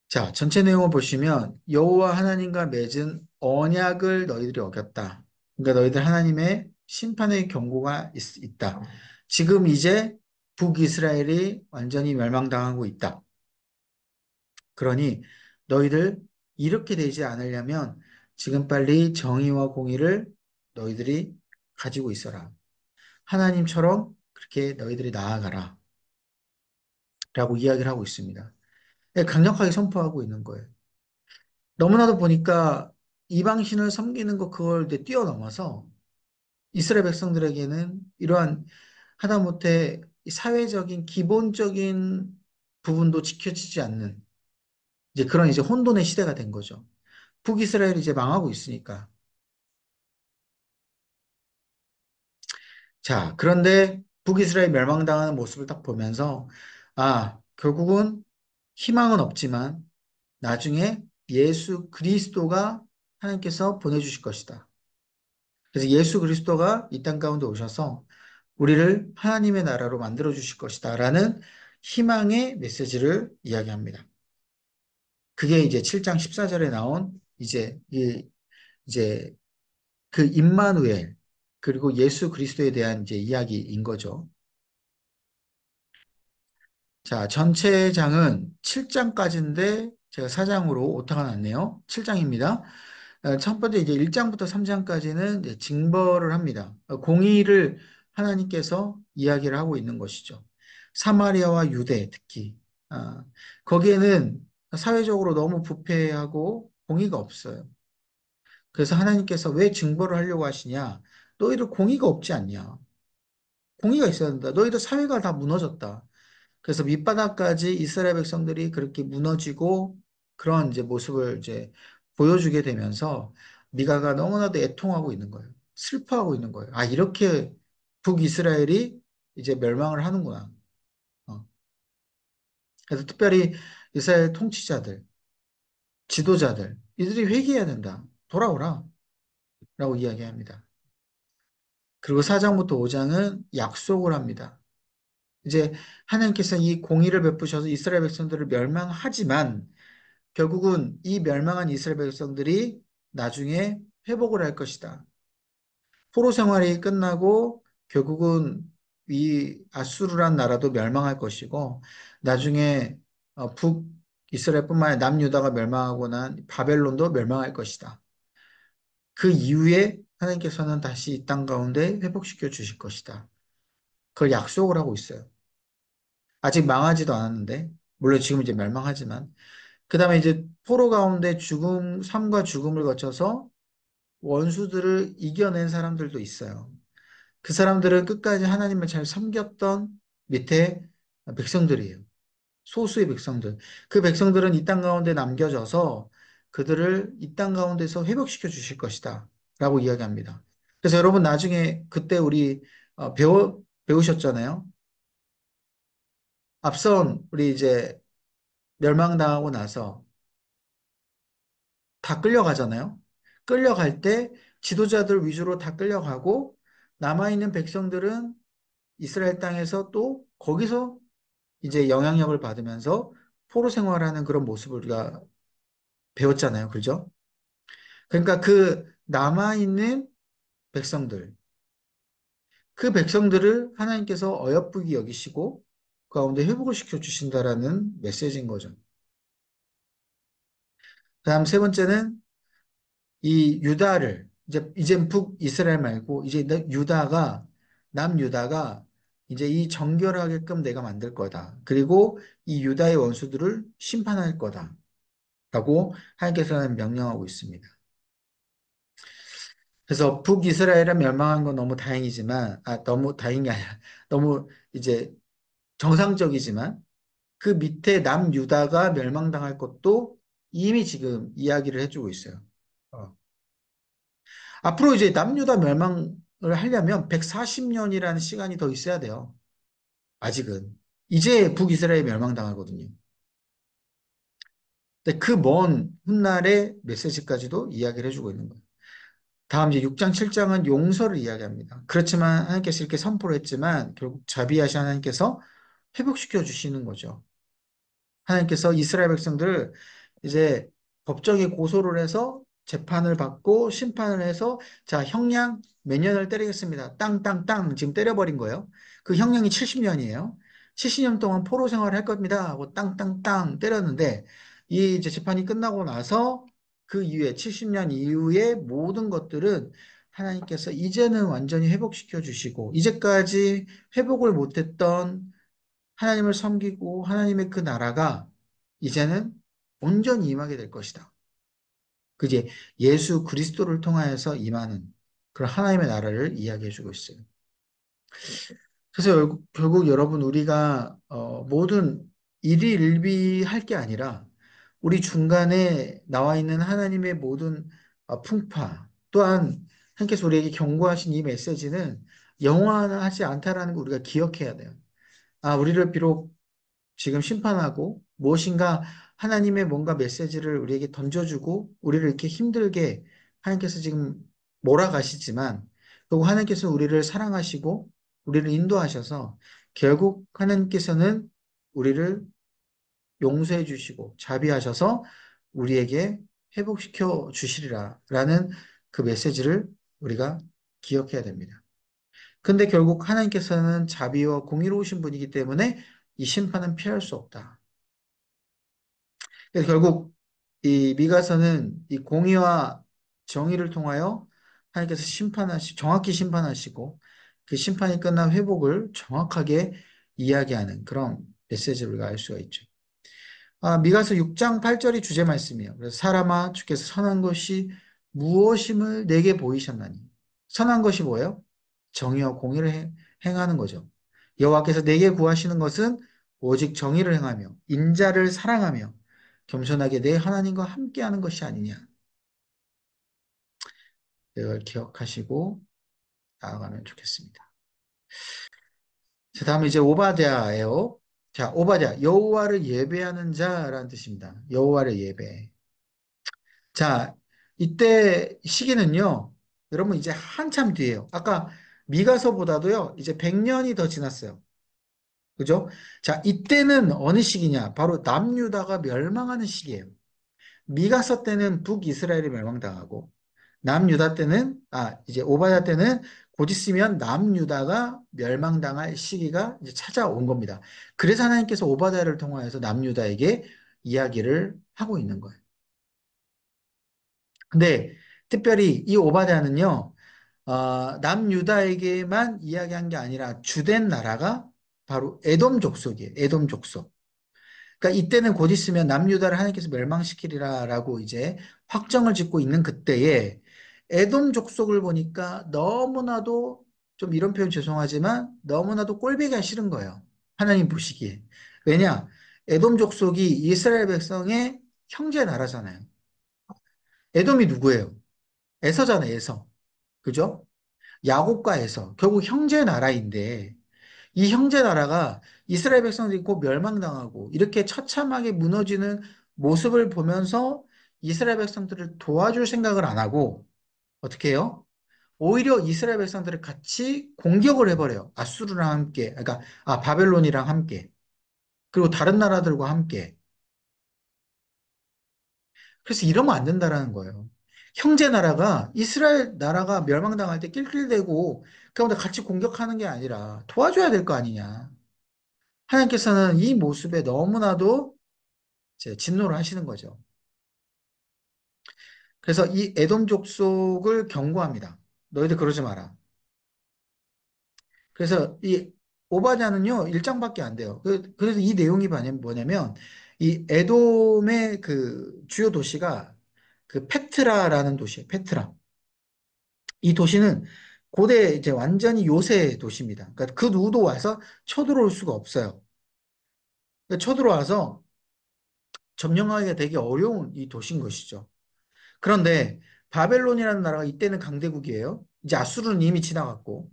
자, 전체 내용을 보시면 여호와 하나님과 맺은 언약을 너희들이 어겼다. 그러니까 너희들 하나님의 심판의 경고가 있다. 지금 이제 북이스라엘이 완전히 멸망당하고 있다. 그러니 너희들 이렇게 되지 않으려면 지금 빨리 정의와 공의를 너희들이 가지고 있어라. 하나님처럼 그렇게 너희들이 나아가라. 라고 이야기를 하고 있습니다. 네, 강력하게 선포하고 있는 거예요. 너무나도 보니까 이방신을 섬기는 것 그걸 이제 뛰어넘어서 이스라엘 백성들에게는 이러한 하다못해 사회적인 기본적인 부분도 지켜지지 않는 이제 그런 이제 혼돈의 시대가 된 거죠. 북이스라엘이 이제 망하고 있으니까. 자, 그런데 북이스라엘 멸망당하는 모습을 딱 보면서 아, 결국은 희망은 없지만 나중에 예수 그리스도가 하나님께서 보내주실 것이다. 그래서 예수 그리스도가 이 땅 가운데 오셔서 우리를 하나님의 나라로 만들어 주실 것이다. 라는 희망의 메시지를 이야기합니다. 그게 이제 7장 14절에 나온 이제 그 임마누엘 그리고 예수 그리스도에 대한 이제 이야기인 거죠. 자, 전체 장은 7장까지인데 제가 4장으로 오타가 났네요. 7장입니다. 첫 번째 이제 1장부터 3장까지는 이제 징벌을 합니다. 공의를 하나님께서 이야기를 하고 있는 것이죠. 사마리아와 유대 특히 거기에는 사회적으로 너무 부패하고 공의가 없어요. 그래서 하나님께서 왜 징벌을 하려고 하시냐? 너희들 공의가 없지 않냐? 공의가 있어야 된다. 너희들 사회가 다 무너졌다. 그래서 밑바닥까지 이스라엘 백성들이 그렇게 무너지고 그런 이제 모습을 이제 보여주게 되면서 미가가 너무나도 애통하고 있는 거예요. 슬퍼하고 있는 거예요. 아, 이렇게 북이스라엘이 이제 멸망을 하는구나. 어. 그래서 특별히 이스라엘 통치자들, 지도자들, 이들이 회개해야 된다. 돌아오라. 라고 이야기합니다. 그리고 4장부터 5장은 약속을 합니다. 이제 하나님께서 이 공의를 베푸셔서 이스라엘 백성들을 멸망하지만 결국은 이 멸망한 이스라엘 백성들이 나중에 회복을 할 것이다. 포로 생활이 끝나고 결국은 이 아수르란 나라도 멸망할 것이고 나중에 북 이스라엘뿐만 아니라 남유다가 멸망하고 난 바벨론도 멸망할 것이다. 그 이후에 하나님께서는 다시 이 땅 가운데 회복시켜 주실 것이다. 그걸 약속을 하고 있어요. 아직 망하지도 않았는데 물론 지금 이제 멸망하지만 그 다음에 이제 포로 가운데 삶과 죽음을 거쳐서 원수들을 이겨낸 사람들도 있어요. 그 사람들은 끝까지 하나님을 잘 섬겼던 밑에 백성들이에요. 소수의 백성들. 그 백성들은 이 땅 가운데 남겨져서 그들을 이 땅 가운데서 회복시켜 주실 것이다. 라고 이야기합니다. 그래서 여러분 나중에 그때 우리 배우셨잖아요. 앞선 우리 이제 멸망당하고 나서 다 끌려가잖아요. 끌려갈 때 지도자들 위주로 다 끌려가고 남아있는 백성들은 이스라엘 땅에서 또 거기서 이제 영향력을 받으면서 포로 생활하는 그런 모습을 우리가 배웠잖아요. 그죠? 그러니까 그 남아있는 백성들, 그 백성들을 하나님께서 어여쁘게 여기시고 그 가운데 회복을 시켜 주신다라는 메시지인 거죠. 다음 세 번째는 이 유다를 이제 북이스라엘 말고 이제 유다가 남유다가 이제 이 정결하게끔 내가 만들 거다. 그리고 이 유다의 원수들을 심판할 거다라고 하나님께서는 명령하고 있습니다. 그래서 북이스라엘은 멸망한 건 너무 다행이지만 너무 다행이 아니라 너무 이제 정상적이지만 그 밑에 남유다가 멸망당할 것도 이미 지금 이야기를 해주고 있어요. 어. 앞으로 이제 남유다 멸망을 하려면 140년이라는 시간이 더 있어야 돼요. 아직은. 이제 북이스라엘 멸망당하거든요. 근데 그 먼 훗날의 메시지까지도 이야기를 해주고 있는 거예요. 다음 이제 6장, 7장은 용서를 이야기합니다. 그렇지만 하나님께서 이렇게 선포를 했지만 결국 자비하신 하나님께서 회복시켜 주시는 거죠. 하나님께서 이스라엘 백성들을 이제 법정에 고소를 해서 재판을 받고 심판을 해서 자, 형량 몇 년을 때리겠습니다. 땅땅땅 지금 때려버린 거예요. 그 형량이 70년이에요. 70년 동안 포로 생활을 할 겁니다. 하고 땅땅땅 때렸는데 이 이제 재판이 끝나고 나서 그 이후에 70년 이후에 모든 것들은 하나님께서 이제는 완전히 회복시켜 주시고 이제까지 회복을 못했던 하나님을 섬기고 하나님의 그 나라가 이제는 온전히 임하게 될 것이다. 그게 예수 그리스도를 통하여서 임하는 그런 하나님의 나라를 이야기해 주고 있어요. 그래서 결국 여러분 우리가 모든 일희일비할 게 아니라 우리 중간에 나와 있는 하나님의 모든 풍파 또한 하나님께서 우리에게 경고하신 이 메시지는 영원하지 않다라는 걸 우리가 기억해야 돼요. 아, 우리를 비록 지금 심판하고 무엇인가 하나님의 뭔가 메시지를 우리에게 던져주고 우리를 이렇게 힘들게 하나님께서 지금 몰아가시지만 결국 하나님께서 우리를 사랑하시고 우리를 인도하셔서 결국 하나님께서는 우리를 용서해 주시고 자비하셔서 우리에게 회복시켜 주시리라 라는 그 메시지를 우리가 기억해야 됩니다. 근데 결국 하나님께서는 자비와 공의로우신 분이기 때문에 이 심판은 피할 수 없다. 그래서 결국 이 미가서는 이 공의와 정의를 통하여 하나님께서 정확히 심판하시고 그 심판이 끝난 회복을 정확하게 이야기하는 그런 메시지를 우리가 알 수가 있죠. 아, 미가서 6장 8절이 주제 말씀이에요. 그래서 사람아 주께서 선한 것이 무엇임을 내게 보이셨나니. 선한 것이 뭐예요? 정의와 공의를 행하는 거죠. 여호와께서 내게 구하시는 것은 오직 정의를 행하며 인자를 사랑하며 겸손하게 내 하나님과 함께하는 것이 아니냐. 이걸 기억하시고 나아가면 좋겠습니다. 자, 다음은 이제 오바댜예요. 자, 오바댜 여호와를 예배하는 자라는 뜻입니다. 여호와를 예배. 자, 이때 시기는요. 여러분 이제 한참 뒤에요. 아까 미가서보다도요. 이제 100년이 더 지났어요. 그죠? 자, 이때는 어느 시기냐? 바로 남유다가 멸망하는 시기예요. 미가서 때는 북이스라엘이 멸망당하고 남유다 때는 이제 오바댜 때는 곧 있으면 남유다가 멸망당할 시기가 이제 찾아온 겁니다. 그래서 하나님께서 오바댜를 통하여서 남유다에게 이야기를 하고 있는 거예요. 근데 특별히 이 오바댜는요. 남유다에게만 이야기한 게 아니라 주된 나라가 바로 에돔 족속이에요. 에돔 족속. 그러니까 이때는 곧 있으면 남유다를 하나님께서 멸망시키리라라고 이제 확정을 짓고 있는 그때에 에돔 족속을 보니까 너무나도 좀 이런 표현 죄송하지만 너무나도 꼴보기가 싫은 거예요. 하나님 보시기에. 왜냐? 에돔 족속이 이스라엘 백성의 형제 나라잖아요. 에돔이 누구예요? 에서잖아요, 에서. 그죠? 야곱과 에서. 결국 형제 나라인데 이 형제 나라가 이스라엘 백성들이 곧 멸망당하고 이렇게 처참하게 무너지는 모습을 보면서 이스라엘 백성들을 도와줄 생각을 안 하고 어떻게 해요? 오히려 이스라엘 백성들을 같이 공격을 해버려요. 아수르랑 함께, 그러니까 바벨론이랑 함께, 그리고 다른 나라들과 함께. 그래서 이러면 안 된다라는 거예요. 형제 나라가 이스라엘 나라가 멸망당할 때 낄낄대고 그런데 같이 공격하는 게 아니라 도와줘야 될 거 아니냐. 하나님께서는 이 모습에 너무나도 이제 진노를 하시는 거죠. 그래서 이 에돔 족속을 경고합니다. 너희들 그러지 마라. 그래서 이 오바댜는요, 1장밖에 안 돼요. 그래서 이 내용이 뭐냐면, 이 에돔의 그 주요 도시가 그 페트라라는 도시예요. 페트라. 이 도시는 고대 이제 완전히 요새 도시입니다. 그러니까 그 누구도 와서 쳐들어올 수가 없어요. 그러니까 쳐들어와서 점령하기가 되게 어려운 이 도시인 것이죠. 그런데 바벨론이라는 나라가 이때는 강대국이에요. 이제 아수르는 이미 지나갔고,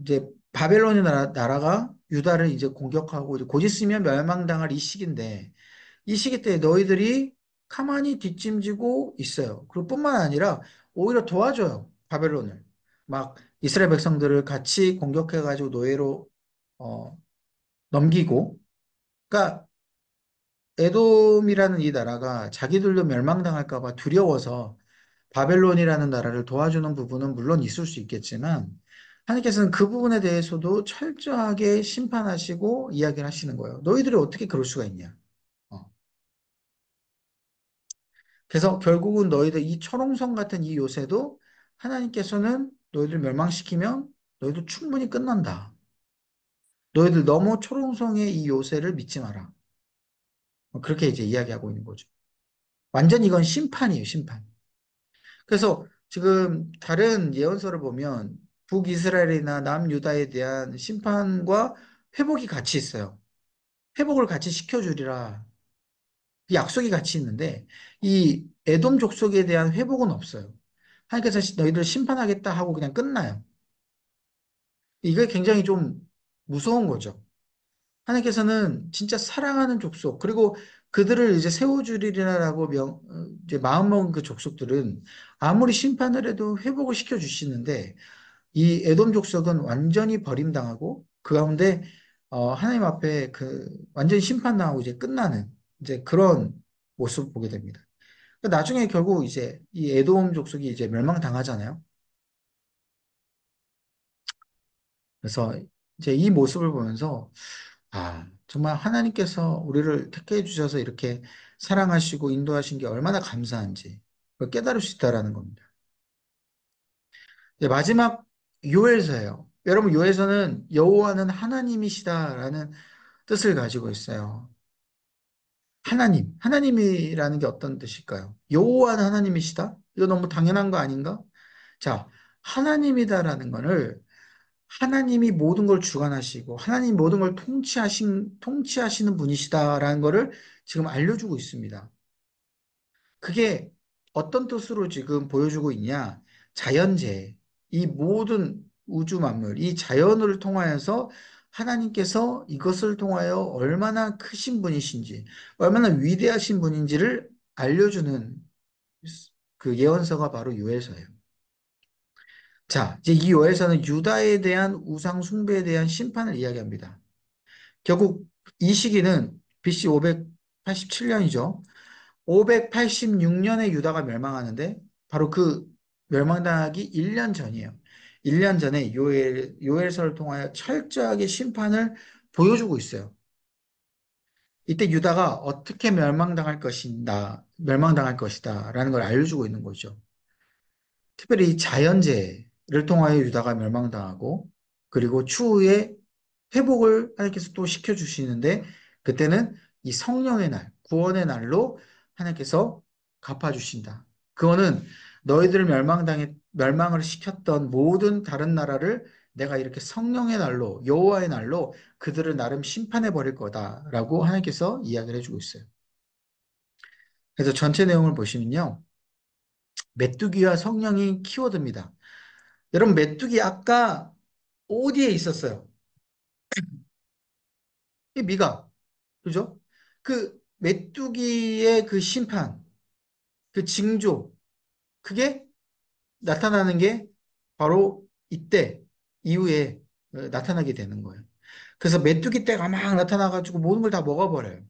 이제 바벨론의 나라가 유다를 이제 공격하고 이제 곧 있으면 멸망당할 이 시기인데, 이 시기 때 너희들이 가만히 뒷짐지고 있어요. 그리고 뿐만 아니라 오히려 도와줘요. 바벨론을. 막 이스라엘 백성들을 같이 공격해가지고 노예로 어, 넘기고, 그러니까 에돔이라는 이 나라가 자기들도 멸망당할까 봐 두려워서 바벨론이라는 나라를 도와주는 부분은 물론 있을 수 있겠지만 하나님께서는 그 부분에 대해서도 철저하게 심판하시고 이야기를 하시는 거예요. 너희들이 어떻게 그럴 수가 있냐? 어. 그래서 결국은 너희들 이 철옹성 같은 이 요새도 하나님께서는 너희들 멸망시키면 너희도 충분히 끝난다. 너희들 너무 초롱성의 이 요새를 믿지 마라. 그렇게 이제 이야기하고 있는 거죠. 완전 이건 심판이에요, 심판. 그래서 지금 다른 예언서를 보면 북이스라엘이나 남유다에 대한 심판과 회복이 같이 있어요. 회복을 같이 시켜주리라. 그 약속이 같이 있는데 이 에돔 족속에 대한 회복은 없어요. 하나님께서 너희들 심판하겠다 하고 그냥 끝나요. 이게 굉장히 좀 무서운 거죠. 하나님께서는 진짜 사랑하는 족속, 그리고 그들을 이제 세워주리라고 이제 마음먹은 그 족속들은 아무리 심판을 해도 회복을 시켜주시는데 이 에돔 족속은 완전히 버림당하고 그 가운데 하나님 앞에 그 완전히 심판당하고 이제 끝나는 이제 그런 모습을 보게 됩니다. 그러니까 나중에 결국 이제 이 에돔 족속이 이제 멸망당하잖아요. 그래서 이제 이 모습을 보면서 정말 하나님께서 우리를 택해 주셔서 이렇게 사랑하시고 인도하신 게 얼마나 감사한지 그걸 깨달을 수 있다라는 겁니다. 이제 마지막 요엘서예요. 여러분 요엘서는 여호와는 하나님이시다라는 뜻을 가지고 있어요. 하나님이라는 게 어떤 뜻일까요? 여호와는 하나님이시다? 이거 너무 당연한 거 아닌가? 자, 하나님이다라는 거를 하나님이 모든 걸 주관하시고 하나님 모든 걸 통치하시는 분이시다라는 거를 지금 알려주고 있습니다. 그게 어떤 뜻으로 지금 보여주고 있냐? 자연재해, 이 모든 우주 만물, 이 자연을 통하여서 하나님께서 이것을 통하여 얼마나 크신 분이신지, 얼마나 위대하신 분인지를 알려주는 그 예언서가 바로 요엘서예요. 자, 이제 이 요엘서는 유다에 대한 우상 숭배에 대한 심판을 이야기합니다. 결국 이 시기는 BC 587년이죠. 586년에 유다가 멸망하는데 바로 그 멸망당하기 1년 전이에요. 1년 전에 요엘서를 통하여 철저하게 심판을 보여주고 있어요. 이때 유다가 어떻게 멸망당할 것이다라는 걸 알려주고 있는 거죠. 특별히 자연재해를 통하여 유다가 멸망당하고 그리고 추후에 회복을 하나님께서 또 시켜주시는데 그때는 이 성령의 날, 구원의 날로 하나님께서 갚아주신다. 그거는 너희들을 멸망을 시켰던 모든 다른 나라를 내가 이렇게 성령의 날로, 여호와의 날로 그들을 나름 심판해 버릴 거다라고 하나님께서 이야기를 해주고 있어요. 그래서 전체 내용을 보시면요. 메뚜기와 성령이 키워드입니다. 여러분, 메뚜기 아까 어디에 있었어요? 이 미가. 그죠? 그 메뚜기의 그 심판, 그 징조, 그게 나타나는 게 바로 이때 이후에 나타나게 되는 거예요. 그래서 메뚜기 떼가 막 나타나가지고 모든 걸 다 먹어버려요.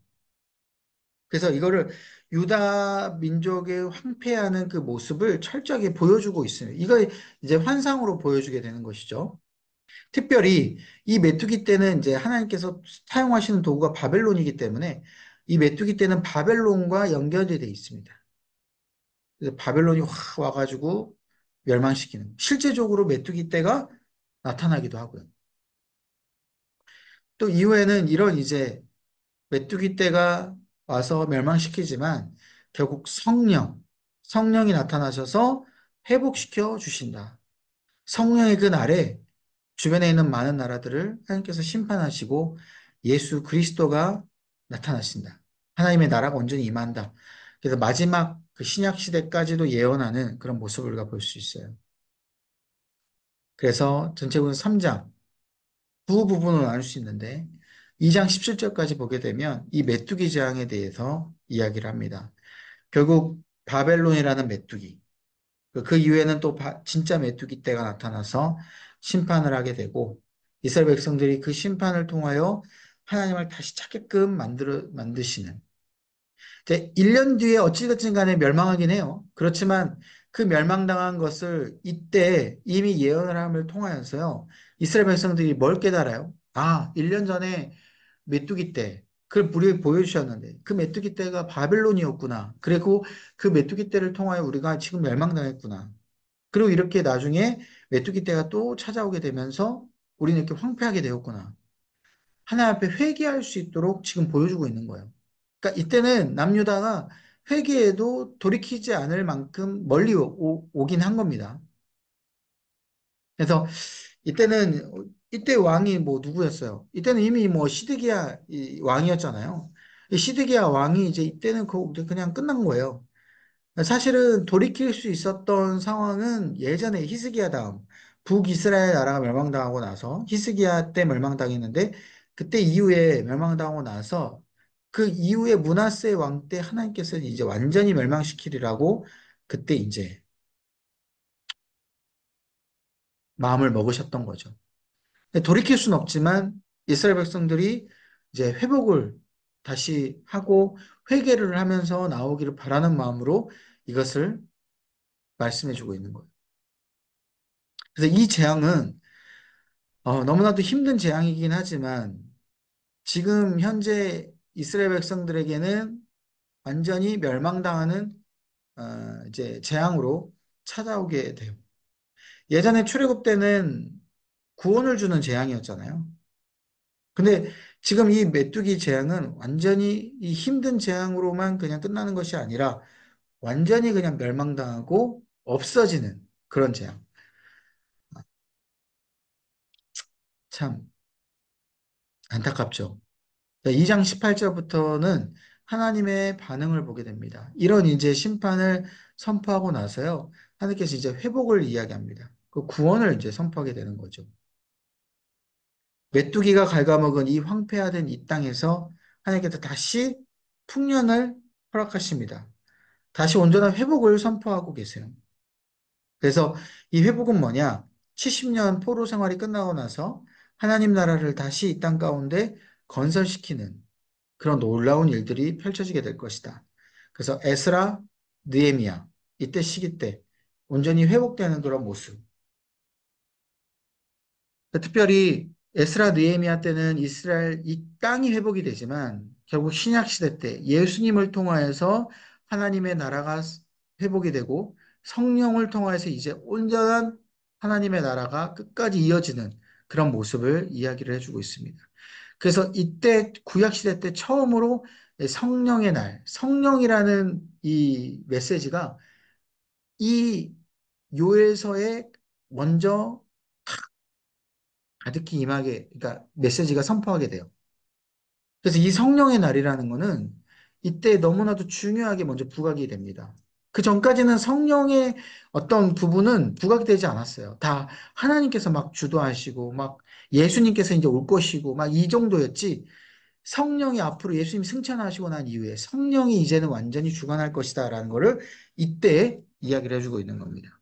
그래서 이거를 유다 민족의 황폐하는 그 모습을 철저하게 보여주고 있어요. 이걸 이제 환상으로 보여주게 되는 것이죠. 특별히 이 메뚜기 떼는 이제 하나님께서 사용하시는 도구가 바벨론이기 때문에 이 메뚜기 떼는 바벨론과 연결이 돼 있습니다. 그래서 바벨론이 확 와가지고 멸망시키는. 실제적으로 메뚜기 떼가 나타나기도 하고요. 또 이후에는 이런 이제 메뚜기 떼가 와서 멸망시키지만 결국 성령이 나타나셔서 회복시켜 주신다. 성령의 그 날에 주변에 있는 많은 나라들을 하나님께서 심판하시고 예수 그리스도가 나타나신다. 하나님의 나라가 온전히 임한다. 그래서 마지막 그 신약 시대까지도 예언하는 그런 모습을 우리가 볼 수 있어요. 그래서 전체적으로 3장 두 부분으로 나눌 수 있는데 2장 17절까지 보게 되면 이 메뚜기 재앙에 대해서 이야기를 합니다. 결국 바벨론이라는 메뚜기, 그 이후에는 또 진짜 메뚜기 떼가 나타나서 심판을 하게 되고 이스라엘 백성들이 그 심판을 통하여 하나님을 다시 찾게끔 만드시는. 이제 1년 뒤에 어찌됐든 간에 멸망하긴 해요. 그렇지만 그 멸망당한 것을 이때 이미 예언을 통하여서요. 이스라엘 백성들이 뭘 깨달아요? 아, 1년 전에 메뚜기 때, 그걸 우리에게 보여주셨는데, 그 메뚜기 때가 바벨론이었구나. 그리고 그 메뚜기 때를 통하여 우리가 지금 멸망당했구나. 그리고 이렇게 나중에 메뚜기 때가 또 찾아오게 되면서 우리는 이렇게 황폐하게 되었구나. 하나님 앞에 회개할 수 있도록 지금 보여주고 있는 거예요. 그러니까 이때는 남유다가 회개해도 돌이키지 않을 만큼 멀리 오긴 한 겁니다. 그래서 이때는 이때 왕이 뭐 누구였어요? 이때는 이미 뭐 시드기야 이 왕이었잖아요. 이 시드기야 왕이 이제 이때는 그냥 끝난 거예요. 사실은 돌이킬 수 있었던 상황은 예전에 히스기야 다음 북이스라엘 나라가 멸망당하고 나서 히스기야 때 멸망당했는데 그때 이후에 멸망당하고 나서 그 이후에 므낫세 왕 때 하나님께서 이제 완전히 멸망시키리라고 그때 이제 마음을 먹으셨던 거죠. 돌이킬 수는 없지만 이스라엘 백성들이 이제 회복을 다시 하고 회개를 하면서 나오기를 바라는 마음으로 이것을 말씀해 주고 있는 거예요. 그래서 이 재앙은 너무나도 힘든 재앙이긴 하지만 지금 현재 이스라엘 백성들에게는 완전히 멸망당하는 이제 재앙으로 찾아오게 돼요. 예전에 출애굽 때는 구원을 주는 재앙이었잖아요. 근데 지금 이 메뚜기 재앙은 완전히 이 힘든 재앙으로만 그냥 끝나는 것이 아니라 완전히 그냥 멸망당하고 없어지는 그런 재앙. 참 안타깝죠. 2장 18절부터는 하나님의 반응을 보게 됩니다. 이런 이제 심판을 선포하고 나서요. 하나님께서 이제 회복을 이야기합니다. 그 구원을 이제 선포하게 되는 거죠. 메뚜기가 갉아먹은 이 황폐화된 이 땅에서 하나님께서 다시 풍년을 허락하십니다. 다시 온전한 회복을 선포하고 계세요. 그래서 이 회복은 뭐냐? 70년 포로 생활이 끝나고 나서 하나님 나라를 다시 이 땅 가운데 건설시키는 그런 놀라운 일들이 펼쳐지게 될 것이다. 그래서 에스라, 느헤미야 이때 시기 때 온전히 회복되는 그런 모습. 특별히 에스라, 느헤미야 때는 이스라엘 이 땅이 회복이 되지만 결국 신약 시대 때 예수님을 통하여서 하나님의 나라가 회복이 되고 성령을 통하여서 이제 온전한 하나님의 나라가 끝까지 이어지는 그런 모습을 이야기를 해주고 있습니다. 그래서 이때 구약 시대 때 처음으로 성령의 날, 성령이라는 이 메시지가 이 요엘서에 먼저 가득히 임하게, 그러니까 메시지가 선포하게 돼요. 그래서 이 성령의 날이라는 거는 이때 너무나도 중요하게 먼저 부각이 됩니다. 그 전까지는 성령의 어떤 부분은 부각이 되지 않았어요. 다 하나님께서 막 주도하시고, 막 예수님께서 이제 올 것이고, 막 이 정도였지. 성령이 앞으로 예수님 승천하시고 난 이후에 성령이 이제는 완전히 주관할 것이다라는 거를 이때 이야기를 해주고 있는 겁니다.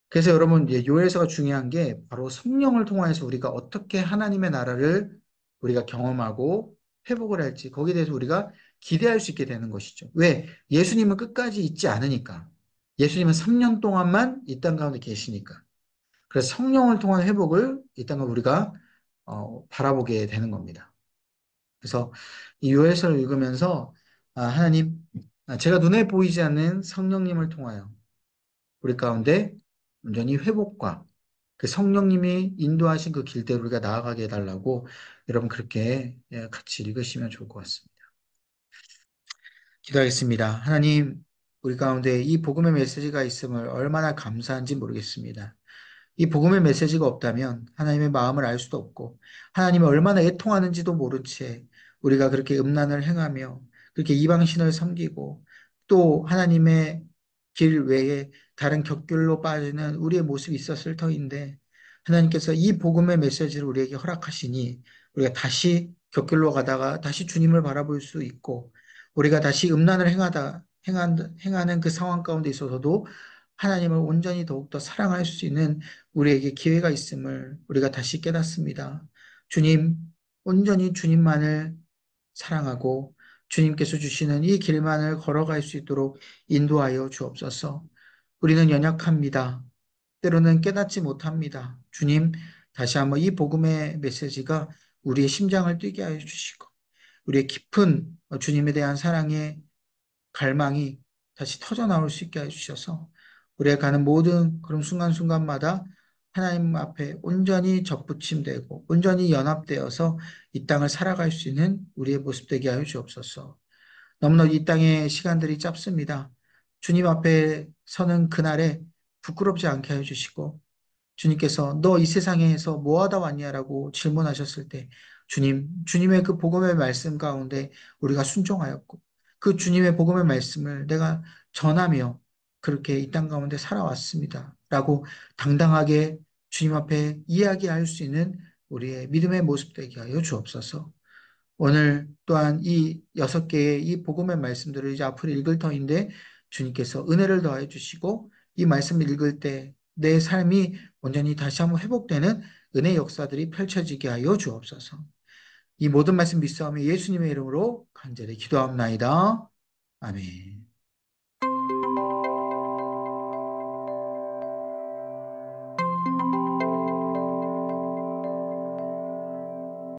그래서 여러분, 요엘서가 중요한 게 바로 성령을 통해서 우리가 어떻게 하나님의 나라를 우리가 경험하고 회복을 할지 거기에 대해서 우리가 기대할 수 있게 되는 것이죠. 왜? 예수님은 끝까지 있지 않으니까. 예수님은 3년 동안만 이 땅 가운데 계시니까. 그래서 성령을 통한 회복을 이 땅을 우리가 바라보게 되는 겁니다. 그래서 이 요엘서를 읽으면서 하나님, 제가 눈에 보이지 않는 성령님을 통하여 우리 가운데 온전히 회복과 그 성령님이 인도하신 그 길대로 우리가 나아가게 해달라고 여러분 그렇게 같이 읽으시면 좋을 것 같습니다. 기도하겠습니다. 하나님, 우리 가운데 이 복음의 메시지가 있음을 얼마나 감사한지 모르겠습니다. 이 복음의 메시지가 없다면 하나님의 마음을 알 수도 없고 하나님이 얼마나 애통하는지도 모른 채 우리가 그렇게 음란을 행하며 그렇게 이방신을 섬기고 또 하나님의 길 외에 다른 격결로 빠지는 우리의 모습이 있었을 터인데 하나님께서 이 복음의 메시지를 우리에게 허락하시니 우리가 다시 격결로 가다가 다시 주님을 바라볼 수 있고 우리가 다시 음란을 행하는 그 상황 가운데 있어서도 하나님을 온전히 더욱더 사랑할 수 있는 우리에게 기회가 있음을 우리가 다시 깨닫습니다. 주님, 온전히 주님만을 사랑하고 주님께서 주시는 이 길만을 걸어갈 수 있도록 인도하여 주옵소서. 우리는 연약합니다. 때로는 깨닫지 못합니다. 주님, 다시 한번 이 복음의 메시지가 우리의 심장을 뛰게 하여 주시고, 우리의 깊은 주님에 대한 사랑의 갈망이 다시 터져 나올 수 있게 해주셔서 우리가 가는 모든 그런 순간순간마다 하나님 앞에 온전히 접붙임되고 온전히 연합되어서 이 땅을 살아갈 수 있는 우리의 모습 되게 하여 주옵소서. 너무나 이 땅의 시간들이 짧습니다. 주님 앞에 서는 그날에 부끄럽지 않게 해주시고 주님께서 너 이 세상에서 뭐 하다 왔냐라고 질문하셨을 때 주님의 그 복음의 말씀 가운데 우리가 순종하였고 그 주님의 복음의 말씀을 내가 전하며 그렇게 이 땅 가운데 살아왔습니다. 라고 당당하게 주님 앞에 이야기할 수 있는 우리의 믿음의 모습 되게 하여 주옵소서. 오늘 또한 이 6개의 이 복음의 말씀들을 이제 앞으로 읽을 터인데 주님께서 은혜를 더해 주시고 이 말씀을 읽을 때 내 삶이 온전히 다시 한번 회복되는 은혜 역사들이 펼쳐지게 하여 주옵소서. 이 모든 말씀 믿사오며 예수님의 이름으로 간절히 기도합나이다. 아멘.